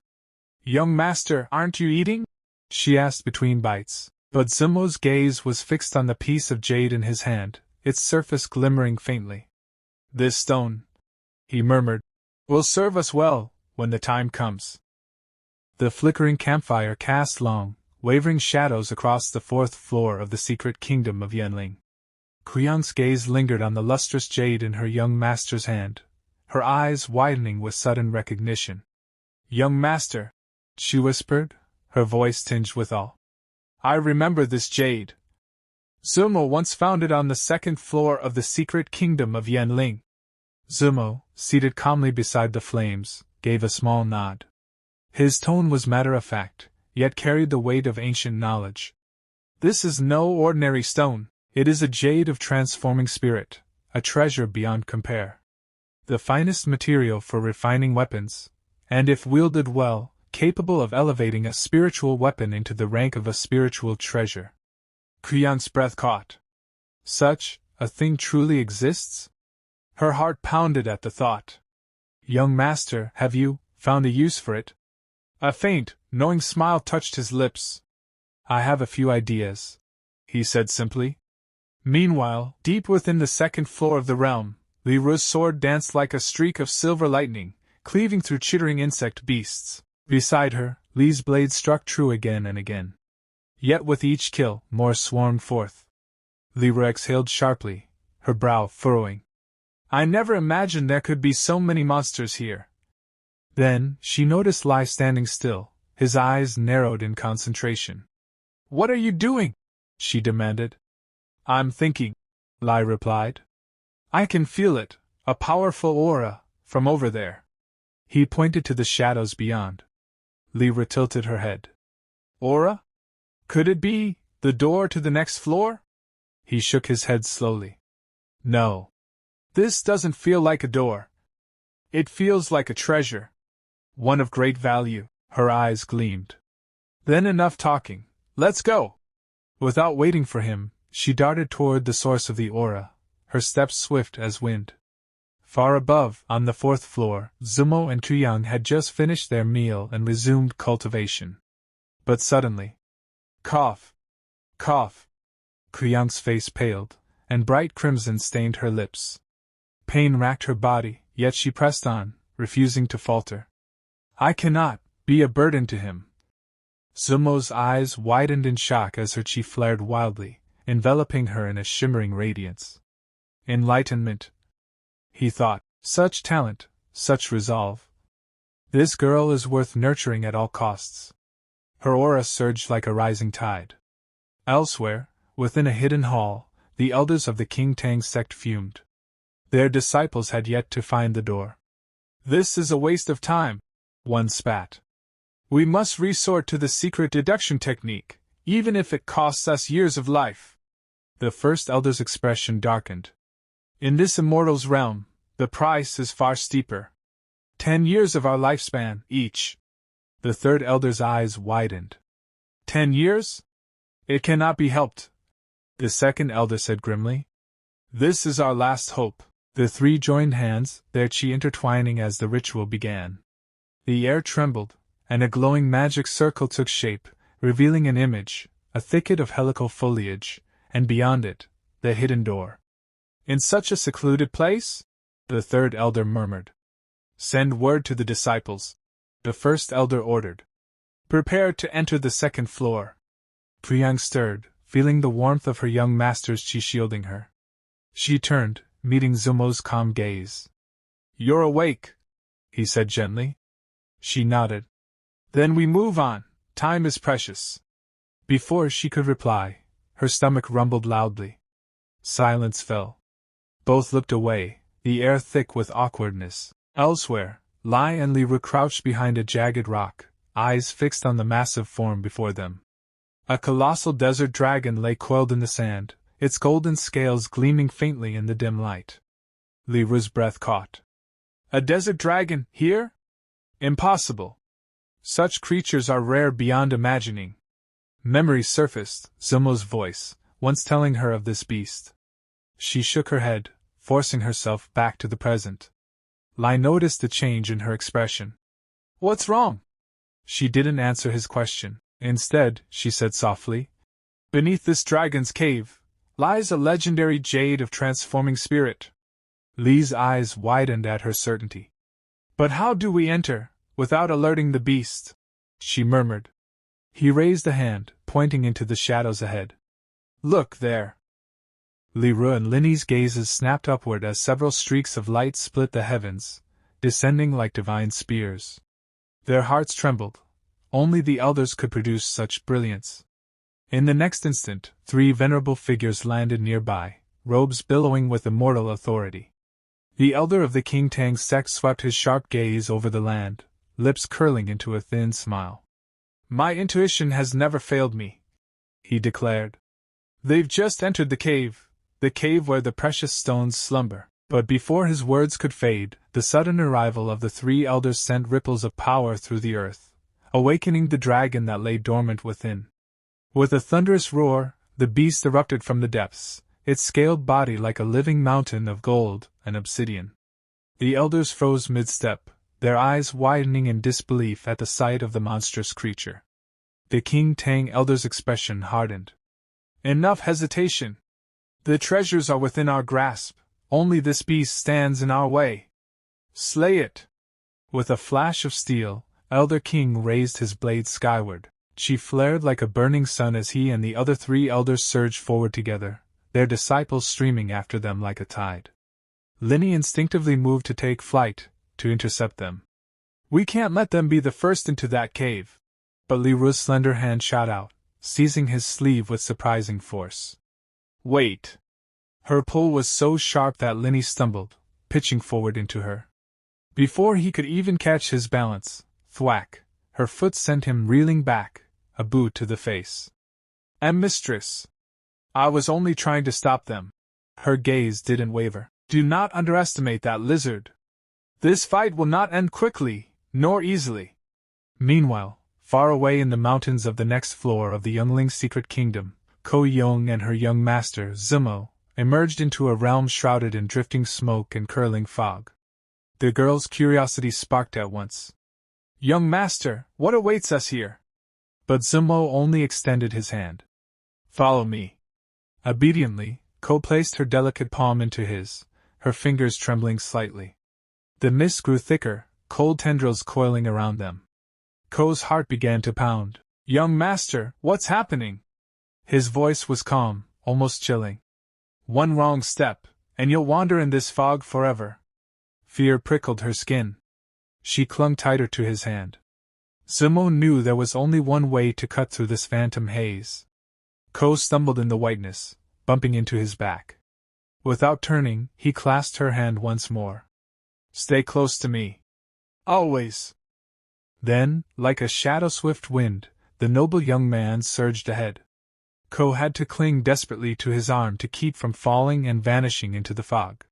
"Young master, aren't you eating?" she asked between bites, but Zumo's gaze was fixed on the piece of jade in his hand, its surface glimmering faintly. "This stone," he murmured, "will serve us well when the time comes." The flickering campfire cast long, wavering shadows across the 4th floor of the secret kingdom of Yenling. Coo Yong's gaze lingered on the lustrous jade in her young master's hand, her eyes widening with sudden recognition. "Young master," she whispered, her voice tinged with awe. I remember this jade. Zumo once found it on the second floor of the secret kingdom of Yanling. Zumo, seated calmly beside the flames, gave a small nod. His tone was matter-of-fact, yet carried the weight of ancient knowledge. This is no ordinary stone, it is a jade of transforming spirit, a treasure beyond compare. The finest material for refining weapons, and if wielded well, capable of elevating a spiritual weapon into the rank of a spiritual treasure. Coo Yong's breath caught. Such a thing truly exists? Her heart pounded at the thought. Young master, have you found a use for it? A faint, knowing smile touched his lips. I have a few ideas, he said simply. Meanwhile, deep within the second floor of the realm, Li Ru's sword danced like a streak of silver lightning, cleaving through chittering insect beasts. Beside her, Li's blade struck true again and again. Yet with each kill, more swarmed forth. Li Ru exhaled sharply, her brow furrowing. I never imagined there could be so many monsters here. Then, she noticed Li standing still, his eyes narrowed in concentration. What are you doing? She demanded. I'm thinking, Li replied. I can feel it, a powerful aura, from over there. He pointed to the shadows beyond. Li Ru tilted her head. Aura? Could it be the door to the next floor? He shook his head slowly. No. This doesn't feel like a door. It feels like a treasure. One of great value. Her eyes gleamed. Then enough talking. Let's go. Without waiting for him, she darted toward the source of the aura, her steps swift as wind. Far above, on the fourth floor, Zumo and Coo Yong had just finished their meal and resumed cultivation. But suddenly, cough! Cough! Coo Yong's face paled, and bright crimson stained her lips. Pain racked her body, yet she pressed on, refusing to falter. I cannot be a burden to him. Zumo's eyes widened in shock as her chi flared wildly, enveloping her in a shimmering radiance. Enlightenment, he thought, such talent, such resolve. This girl is worth nurturing at all costs. Her aura surged like a rising tide. Elsewhere, within a hidden hall, the elders of the King Tang sect fumed. Their disciples had yet to find the door. This is a waste of time, one spat. We must resort to the secret deduction technique, even if it costs us years of life. The first elder's expression darkened. In this immortal's realm, the price is far steeper. 10 years of our lifespan, each. The third elder's eyes widened. 10 years? It cannot be helped, the second elder said grimly. This is our last hope. The three joined hands, their chi intertwining as the ritual began. The air trembled, and a glowing magic circle took shape, revealing an image, a thicket of helical foliage, and beyond it, the hidden door. In such a secluded place? The third elder murmured. Send word to the disciples. The first elder ordered. Prepare to enter the second floor. Coo Yong stirred, feeling the warmth of her young master's chi shielding her. She turned, meeting Zumo's calm gaze. You're awake, he said gently. She nodded. Then we move on, time is precious. Before she could reply, her stomach rumbled loudly. Silence fell. Both looked away, the air thick with awkwardness. Elsewhere, Lai and Li Ru crouched behind a jagged rock, eyes fixed on the massive form before them. A colossal desert dragon lay coiled in the sand, its golden scales gleaming faintly in the dim light. Li Ru's breath caught. A desert dragon, here? Impossible. Such creatures are rare beyond imagining. Memory surfaced, Zumo's voice, once telling her of this beast. She shook her head, forcing herself back to the present. Lai noticed the change in her expression. What's wrong? She didn't answer his question. Instead, she said softly, beneath this dragon's cave lies a legendary jade of transforming spirit. Li's eyes widened at her certainty. But how do we enter, without alerting the beast? She murmured. He raised a hand, pointing into the shadows ahead. Look there. Li Ru and Linny's gazes snapped upward as several streaks of light split the heavens, descending like divine spears. Their hearts trembled, only the elders could produce such brilliance. In the next instant, 3 venerable figures landed nearby, robes billowing with immortal authority. The elder of the King Tang sect swept his sharp gaze over the land, lips curling into a thin smile. "My intuition has never failed me," he declared. "They've just entered the cave where the precious stones slumber." But before his words could fade, the sudden arrival of the 3 elders sent ripples of power through the earth, awakening the dragon that lay dormant within. With a thunderous roar, the beast erupted from the depths, its scaled body like a living mountain of gold and obsidian. The elders froze mid-step, their eyes widening in disbelief at the sight of the monstrous creature. The King Tang elder's expression hardened. "Enough hesitation! The treasures are within our grasp. Only this beast stands in our way. Slay it!" With a flash of steel, Elder King raised his blade skyward. She flared like a burning sun as he and the other 3 elders surged forward together, their disciples streaming after them like a tide. Linny instinctively moved to take flight, to intercept them. "We can't let them be the first into that cave." But Li Ru's slender hand shot out, seizing his sleeve with surprising force. "Wait!" Her pull was so sharp that Linny stumbled, pitching forward into her. Before he could even catch his balance, thwack, her foot sent him reeling back, a boot to the face. "Mistress! I was only trying to stop them." Her gaze didn't waver. "Do not underestimate that lizard. This fight will not end quickly, nor easily." Meanwhile, far away in the mountains of the next floor of the youngling's secret kingdom, Coo Yong and her young master, Zumo, emerged into a realm shrouded in drifting smoke and curling fog. The girl's curiosity sparked at once. "Young master, what awaits us here?" But Zumo only extended his hand. "Follow me." Obediently, Coo placed her delicate palm into his, her fingers trembling slightly. The mist grew thicker, cold tendrils coiling around them. Koo's heart began to pound. "Young master, what's happening?" His voice was calm, almost chilling. "One wrong step, and you'll wander in this fog forever." Fear prickled her skin. She clung tighter to his hand. Zumo knew there was only one way to cut through this phantom haze. Coo stumbled in the whiteness, bumping into his back. Without turning, he clasped her hand once more. "Stay close to me. Always." Then, like a shadow-swift wind, the noble young man surged ahead. Coo had to cling desperately to his arm to keep from falling and vanishing into the fog.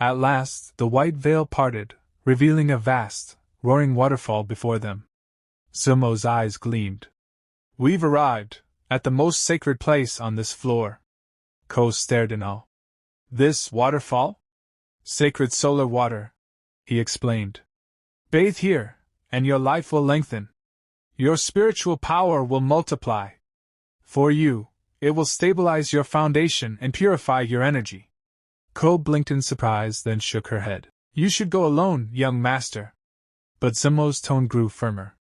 At last, the white veil parted, revealing a vast, roaring waterfall before them. Zumo's eyes gleamed. "We've arrived, at the most sacred place on this floor." Coo stared in awe. "This waterfall? Sacred solar water," he explained. "Bathe here, and your life will lengthen. Your spiritual power will multiply. For you, it will stabilize your foundation and purify your energy." Coo blinked in surprise, then shook her head. "You should go alone, young master." But Zumo's tone grew firmer.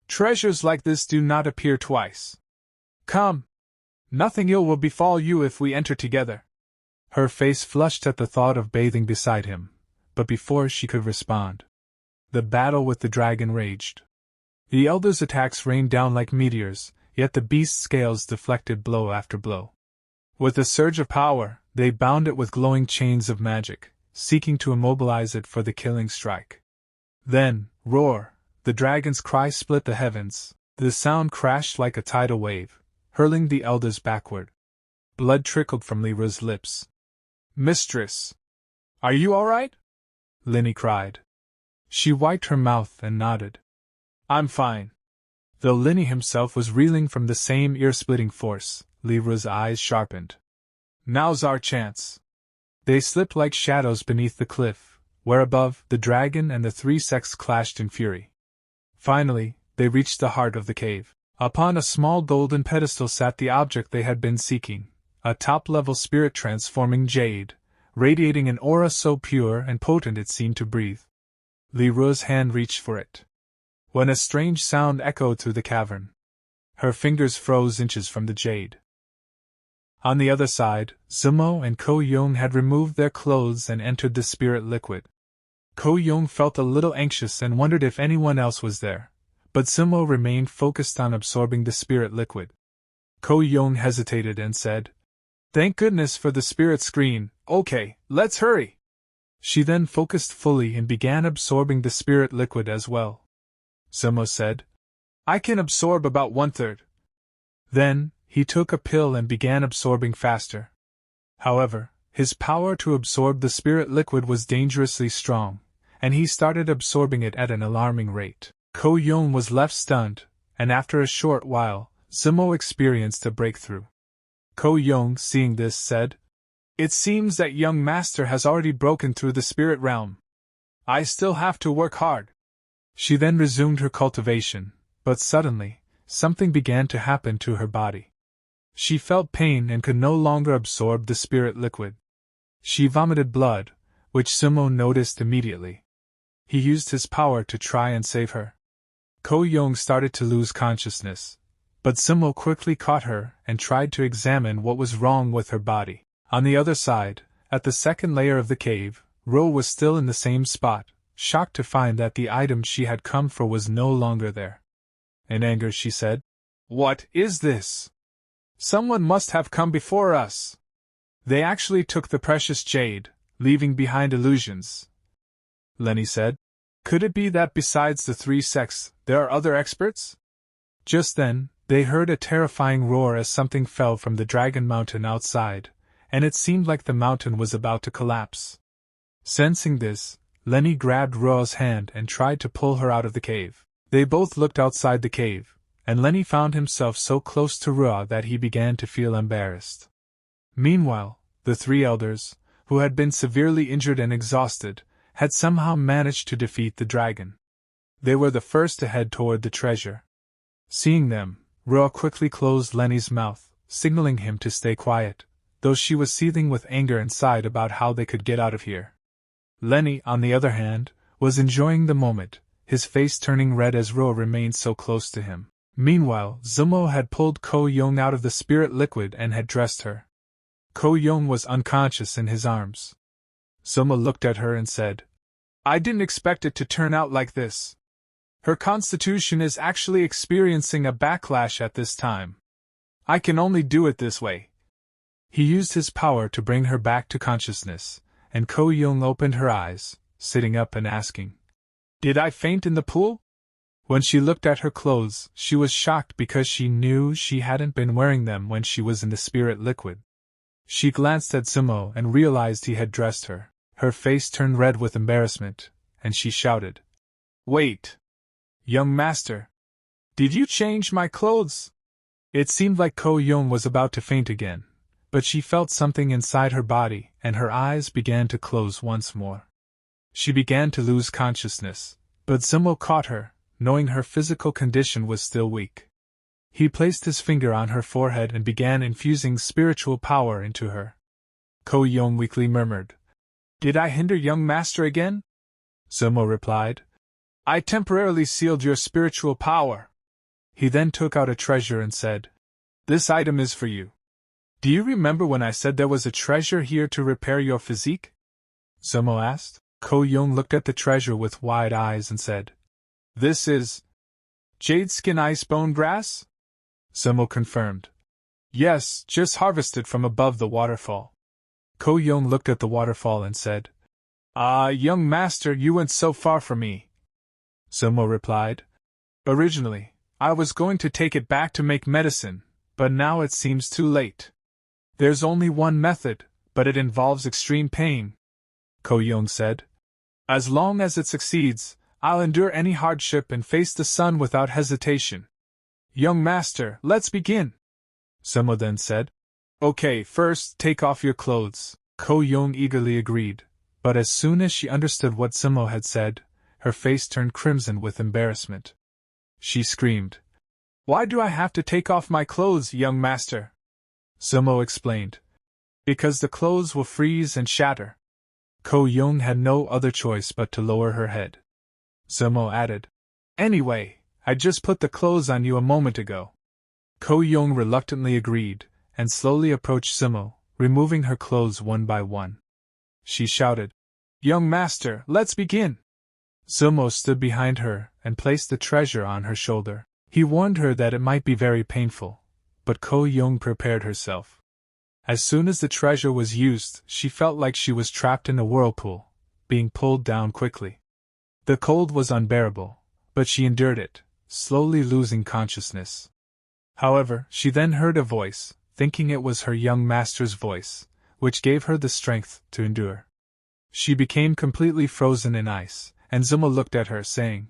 "Treasures like this do not appear twice. Come. Nothing ill will befall you if we enter together." Her face flushed at the thought of bathing beside him, but before she could respond, the battle with the dragon raged. The elders' attacks rained down like meteors, yet the beast's scales deflected blow after blow. With a surge of power, they bound it with glowing chains of magic, seeking to immobilize it for the killing strike. Then, roar! The dragon's cry split the heavens. The sound crashed like a tidal wave, hurling the elders backward. Blood trickled from Li Ru's lips. "Mistress! Are you all right?" Linny cried. She wiped her mouth and nodded. "I'm fine." Though Linny himself was reeling from the same ear-splitting force, Li Ru's eyes sharpened. "Now's our chance." They slipped like shadows beneath the cliff, where above, the dragon and the 3 sects clashed in fury. Finally, they reached the heart of the cave. Upon a small golden pedestal sat the object they had been seeking, a top-level spirit-transforming jade, radiating an aura so pure and potent it seemed to breathe. Li Ru's hand reached for it, when a strange sound echoed through the cavern. Her fingers froze inches from the jade. On the other side, Zumo and Coo Yong had removed their clothes and entered the spirit liquid. Coo Yong felt a little anxious and wondered if anyone else was there, but Sumo remained focused on absorbing the spirit liquid. Coo Yong hesitated and said, "Thank goodness for the spirit screen. Okay, let's hurry." She then focused fully and began absorbing the spirit liquid as well. Sumo said, "I can absorb about 1/3. Then, he took a pill and began absorbing faster. However, his power to absorb the spirit liquid was dangerously strong, and he started absorbing it at an alarming rate. Coo Yong was left stunned, and after a short while, Sumo experienced a breakthrough. Coo Yong, seeing this, said, "It seems that young master has already broken through the spirit realm. I still have to work hard." She then resumed her cultivation, but suddenly, something began to happen to her body. She felt pain and could no longer absorb the spirit liquid. She vomited blood, which Sumo noticed immediately. He used his power to try and save her. Coo Yong started to lose consciousness, but Sumo quickly caught her and tried to examine what was wrong with her body. On the other side, at the second layer of the cave, Ro was still in the same spot, shocked to find that the item she had come for was no longer there. In anger she said, "What is this? Someone must have come before us. They actually took the precious jade, leaving behind illusions." Lenny said, "Could it be that besides the 3 sects, there are other experts?" Just then, they heard a terrifying roar as something fell from the dragon mountain outside, and it seemed like the mountain was about to collapse. Sensing this, Lenny grabbed Ruo's hand and tried to pull her out of the cave. They both looked outside the cave, and Lenny found himself so close to Ruo that he began to feel embarrassed. Meanwhile, the 3 elders, who had been severely injured and exhausted, had somehow managed to defeat the dragon. They were the first to head toward the treasure. Seeing them, Ruo quickly closed Lenny's mouth, signaling him to stay quiet, though she was seething with anger inside about how they could get out of here. Lenny, on the other hand, was enjoying the moment, his face turning red as Ruo remained so close to him. Meanwhile, Sumo had pulled Coo Yong out of the spirit liquid and had dressed her. Coo Yong was unconscious in his arms. Sumo looked at her and said, "I didn't expect it to turn out like this. Her constitution is actually experiencing a backlash at this time. I can only do it this way." He used his power to bring her back to consciousness, and Coo Yong opened her eyes, sitting up and asking, "Did I faint in the pool?" When she looked at her clothes, she was shocked because she knew she hadn't been wearing them when she was in the spirit liquid. She glanced at Sumo and realized he had dressed her. Her face turned red with embarrassment, and she shouted, "Wait! Young master! Did you change my clothes?" It seemed like Coo Yong was about to faint again, but she felt something inside her body and her eyes began to close once more. She began to lose consciousness, but Sumo caught her, knowing her physical condition was still weak. He placed his finger on her forehead and began infusing spiritual power into her. Coo Yong weakly murmured, "Did I hinder young master again?" Sumo replied, "I temporarily sealed your spiritual power." He then took out a treasure and said, "This item is for you. Do you remember when I said there was a treasure here to repair your physique?" Sumo asked. Coo Yong looked at the treasure with wide eyes and said, "This is jade skin ice bone grass?" Sumo confirmed, "Yes, just harvested from above the waterfall." Coo Yong looked at the waterfall and said, "Ah, young master, you went so far for me." Sumo replied, "Originally, I was going to take it back to make medicine, but now it seems too late. There's only one method, but it involves extreme pain." Coo Yong said, "As long as it succeeds, I'll endure any hardship and face the sun without hesitation. Young master, let's begin." Sumo then said, "Okay, first take off your clothes." Coo Yong eagerly agreed, but as soon as she understood what Sumo had said, her face turned crimson with embarrassment. She screamed, "Why do I have to take off my clothes, young master?" Sumo explained, "Because the clothes will freeze and shatter." Coo Yong had no other choice but to lower her head. Sumo added, "Anyway, I just put the clothes on you a moment ago." Coo Yong reluctantly agreed, and slowly approached Sumo, removing her clothes one by one. She shouted, "Young master, let's begin!" Sumo stood behind her and placed the treasure on her shoulder. He warned her that it might be very painful, but Coo Yong prepared herself. As soon as the treasure was used, she felt like she was trapped in a whirlpool, being pulled down quickly. The cold was unbearable, but she endured it, slowly losing consciousness. However, she then heard a voice, thinking it was her young master's voice, which gave her the strength to endure. She became completely frozen in ice, and Zumo looked at her, saying,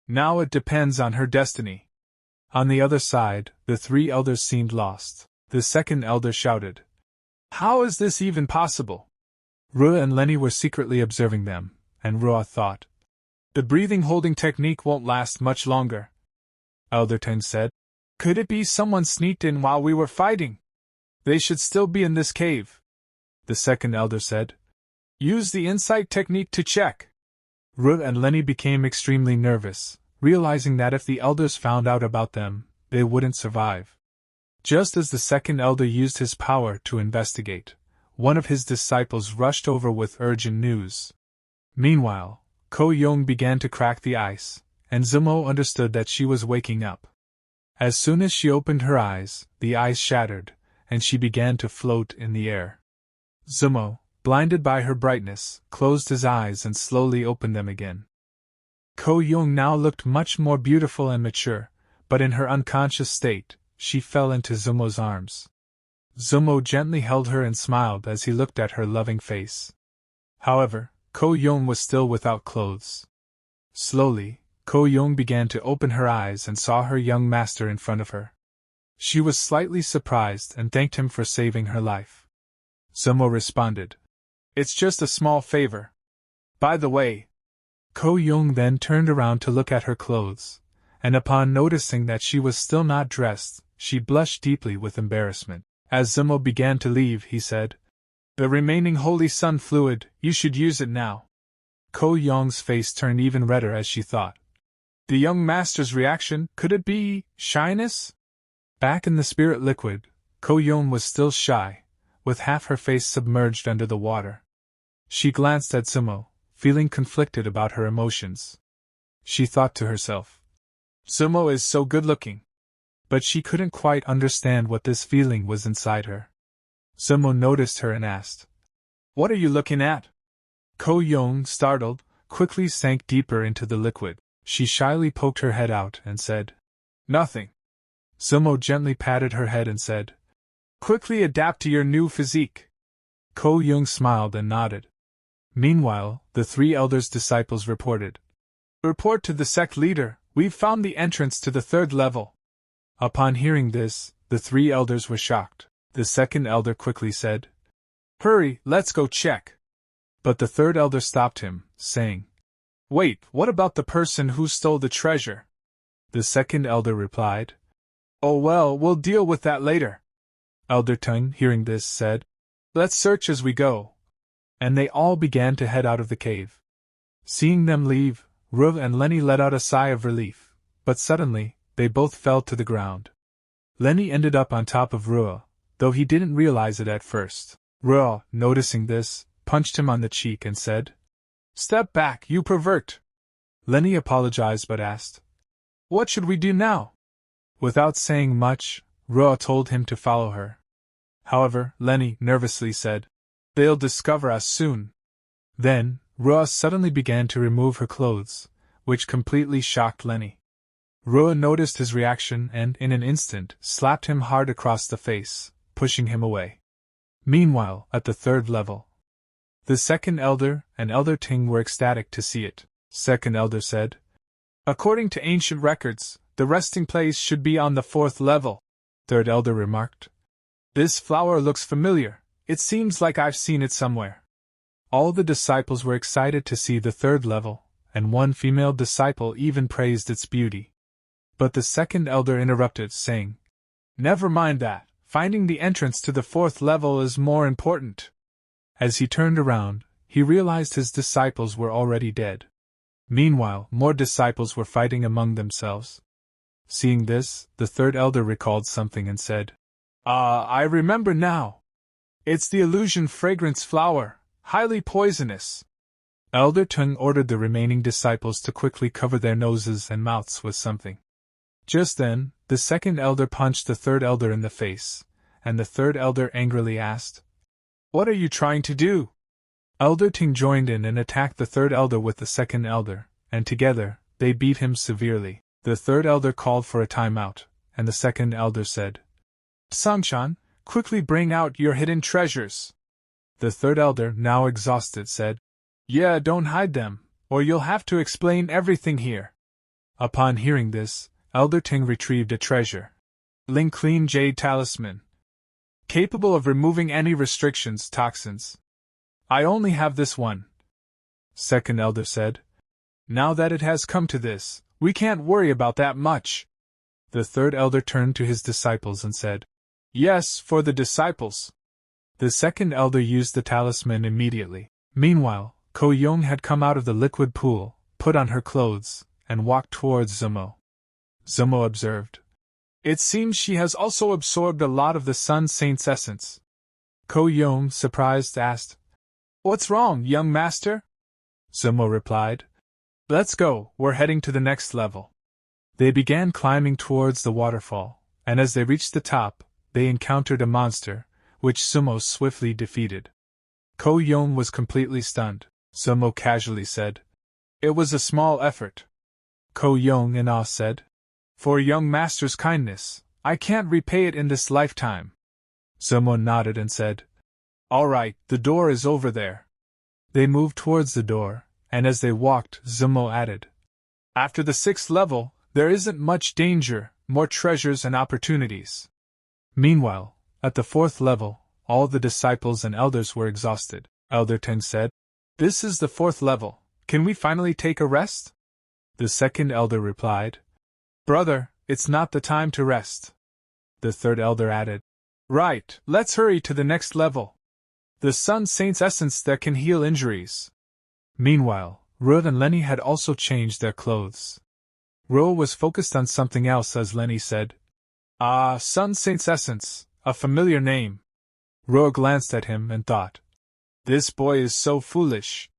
"Now it depends on her destiny." On the other side, the three elders seemed lost. The second elder shouted, "How is this even possible?" Ruo and Lenny were secretly observing them, and Ruo thought, "The breathing-holding technique won't last much longer." Elder Teng said, "Could it be someone sneaked in while we were fighting? They should still be in this cave." The second elder said, "Use the insight technique to check." Ruo and Lenny became extremely nervous, realizing that if the elders found out about them, they wouldn't survive. Just as the second elder used his power to investigate, one of his disciples rushed over with urgent news. Meanwhile, Coo Yong began to crack the ice, and Zumo understood that she was waking up. As soon as she opened her eyes, the ice shattered, and she began to float in the air. Zumo, blinded by her brightness, closed his eyes and slowly opened them again. Coo Yong now looked much more beautiful and mature, but in her unconscious state, she fell into Zumo's arms. Zumo gently held her and smiled as he looked at her loving face. However, Coo Yong was still without clothes. Slowly, Coo Yong began to open her eyes and saw her young master in front of her. She was slightly surprised and thanked him for saving her life. Zumo responded, "It's just a small favor. By the way." Coo Yong then turned around to look at her clothes, and upon noticing that she was still not dressed, she blushed deeply with embarrassment. As Zumo began to leave, he said, "The remaining Holy Sun fluid, you should use it now." Coo Yong's face turned even redder as she thought. The young master's reaction, could it be shyness? Back in the spirit liquid, Coo Yong was still shy, with half her face submerged under the water. She glanced at Zumo, feeling conflicted about her emotions. She thought to herself, "Zumo is so good-looking." But she couldn't quite understand what this feeling was inside her. Zumo noticed her and asked, "What are you looking at?" Coo Yong, startled, quickly sank deeper into the liquid. She shyly poked her head out and said, "Nothing." Zumo gently patted her head and said, "Quickly adapt to your new physique." Coo Yong smiled and nodded. Meanwhile, the three elders' disciples reported, "Report to the sect leader, we've found the entrance to the third level." Upon hearing this, the three elders were shocked. The second elder quickly said, "Hurry, let's go check." But the third elder stopped him, saying, "Wait, what about the person who stole the treasure?" The second elder replied, "Oh well, we'll deal with that later." Elder Teng, hearing this, said, "Let's search as we go." And they all began to head out of the cave. Seeing them leave, Ruo and Lenny let out a sigh of relief, but suddenly, they both fell to the ground. Lenny ended up on top of Ruo, though he didn't realize it at first. Ruo, noticing this, punched him on the cheek and said, "Step back, you pervert!" Lenny apologized but asked, "What should we do now?" Without saying much, Ruo told him to follow her. However, Lenny nervously said, "They'll discover us soon." Then, Ruo suddenly began to remove her clothes, which completely shocked Lenny. Ruo noticed his reaction and, in an instant, slapped him hard across the face, pushing him away. Meanwhile, at the third level, the second elder and Elder Ting were ecstatic to see it. Second elder said, "According to ancient records, the resting place should be on the fourth level." Third elder remarked, "This flower looks familiar. It seems like I've seen it somewhere." All the disciples were excited to see the third level, and one female disciple even praised its beauty. But the second elder interrupted, saying, "Never mind that, finding the entrance to the fourth level is more important." As he turned around, he realized his disciples were already dead. Meanwhile, more disciples were fighting among themselves. Seeing this, the third elder recalled something and said, I remember now. It's the illusion fragrance flower, highly poisonous. Elder Tung ordered the remaining disciples to quickly cover their noses and mouths with something. Just then, the second elder punched the third elder in the face, and the third elder angrily asked, "What are you trying to do?" Elder Ting joined in and attacked the third elder with the second elder, and together, they beat him severely. The third elder called for a timeout, and the second elder said, "Sangchan, quickly bring out your hidden treasures." The third elder, now exhausted, said, "Yeah, don't hide them, or you'll have to explain everything here." Upon hearing this, Elder Ting retrieved a treasure. Ling Clean Jade Talisman. Capable of removing any restrictions, toxins. I only have this one. Second elder said, "Now that it has come to this, we can't worry about that much." The third elder turned to his disciples and said, "Yes, for the disciples." The second elder used the talisman immediately. Meanwhile, Coo Yong had come out of the liquid pool, put on her clothes, and walked towards Zumo. Zumo observed, "It seems she has also absorbed a lot of the Sun Saint's essence." Coo Yong, surprised, asked, "What's wrong, young master?" Zumo replied, "Let's go, we're heading to the next level." They began climbing towards the waterfall, and as they reached the top, they encountered a monster, which Zumo swiftly defeated. Coo Yong was completely stunned. Zumo casually said, "It was a small effort." Coo Yong in awe said, "For young master's kindness, I can't repay it in this lifetime." Zumo nodded and said, "All right, the door is over there." They moved towards the door, and as they walked, Zumo added, "After the 6th level, there isn't much danger, more treasures and opportunities." Meanwhile, at the 4th level, all the disciples and elders were exhausted. Elder Teng said, "This is the 4th level, can we finally take a rest?" The second elder replied, "Brother, it's not the time to rest." The third elder added, "Right, let's hurry to the next level. The Sun Saint's essence that can heal injuries." Meanwhile, Ruo and Lenny had also changed their clothes. Ruo was focused on something else as Lenny said, "Ah, Sun Saint's essence, a familiar name." Ruo glanced at him and thought, "This boy is so foolish."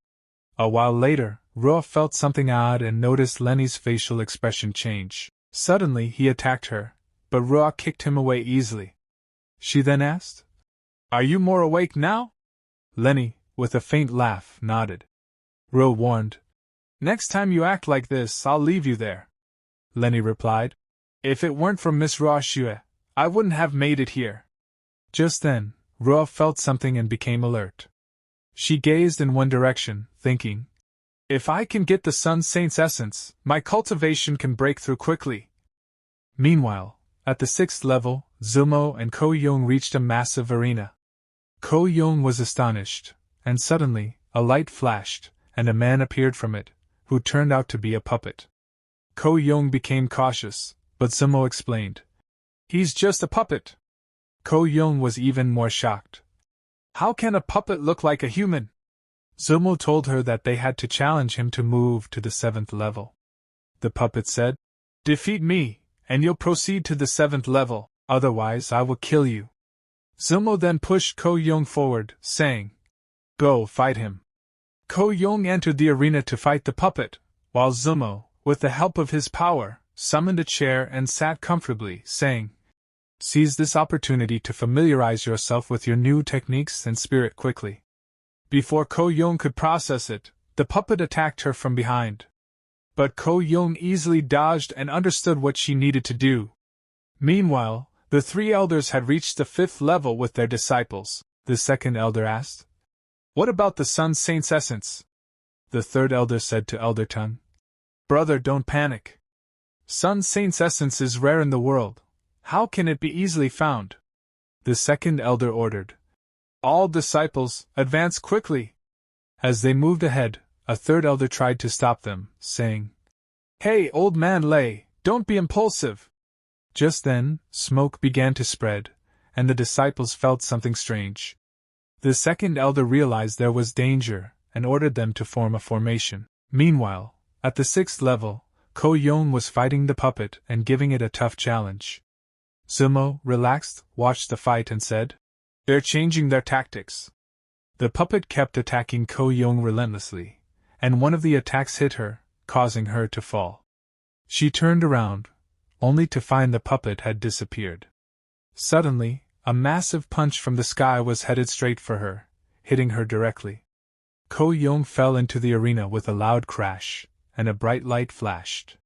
A while later, Ruo felt something odd and noticed Lenny's facial expression change. Suddenly he attacked her, but Ruo kicked him away easily. She then asked, "Are you more awake now?" Lenny, with a faint laugh, nodded. Ruo warned, "Next time you act like this, I'll leave you there." Lenny replied, "If it weren't for Miss Ruo Xue, I wouldn't have made it here." Just then, Ruo felt something and became alert. She gazed in one direction, thinking, "If I can get the Sun Saint's essence, my cultivation can break through quickly." Meanwhile, at the 6th level, Zumo and Coo Yong reached a massive arena. Coo Yong was astonished, and suddenly, a light flashed, and a man appeared from it, who turned out to be a puppet. Coo Yong became cautious, but Zumo explained, "He's just a puppet." Coo Yong was even more shocked. "How can a puppet look like a human?" Zumo told her that they had to challenge him to move to the 7th level. The puppet said, "Defeat me, and you'll proceed to the 7th level, otherwise I will kill you." Zumo then pushed Coo Yong forward, saying, "Go, fight him." Coo Yong entered the arena to fight the puppet, while Zumo, with the help of his power, summoned a chair and sat comfortably, saying, "Seize this opportunity to familiarize yourself with your new techniques and spirit quickly." Before Coo Yong could process it, the puppet attacked her from behind. But Coo Yong easily dodged and understood what she needed to do. Meanwhile, the 3 elders had reached the 5th level with their disciples. The second elder asked, "What about the Sun Saint's essence?" The third elder said to Elder Tung, "Brother, don't panic. Sun Saint's essence is rare in the world. How can it be easily found?" The second elder ordered, "All disciples, advance quickly." As they moved ahead, a third elder tried to stop them, saying, "Hey, old man Lei, don't be impulsive." Just then, smoke began to spread, and the disciples felt something strange. The second elder realized there was danger, and ordered them to form a formation. Meanwhile, at the 6th level, Coo Yong was fighting the puppet and giving it a tough challenge. Zumo, relaxed, watched the fight and said, "They're changing their tactics." The puppet kept attacking Coo Yong relentlessly, and one of the attacks hit her, causing her to fall. She turned around, only to find the puppet had disappeared. Suddenly, a massive punch from the sky was headed straight for her, hitting her directly. Coo Yong fell into the arena with a loud crash, and a bright light flashed.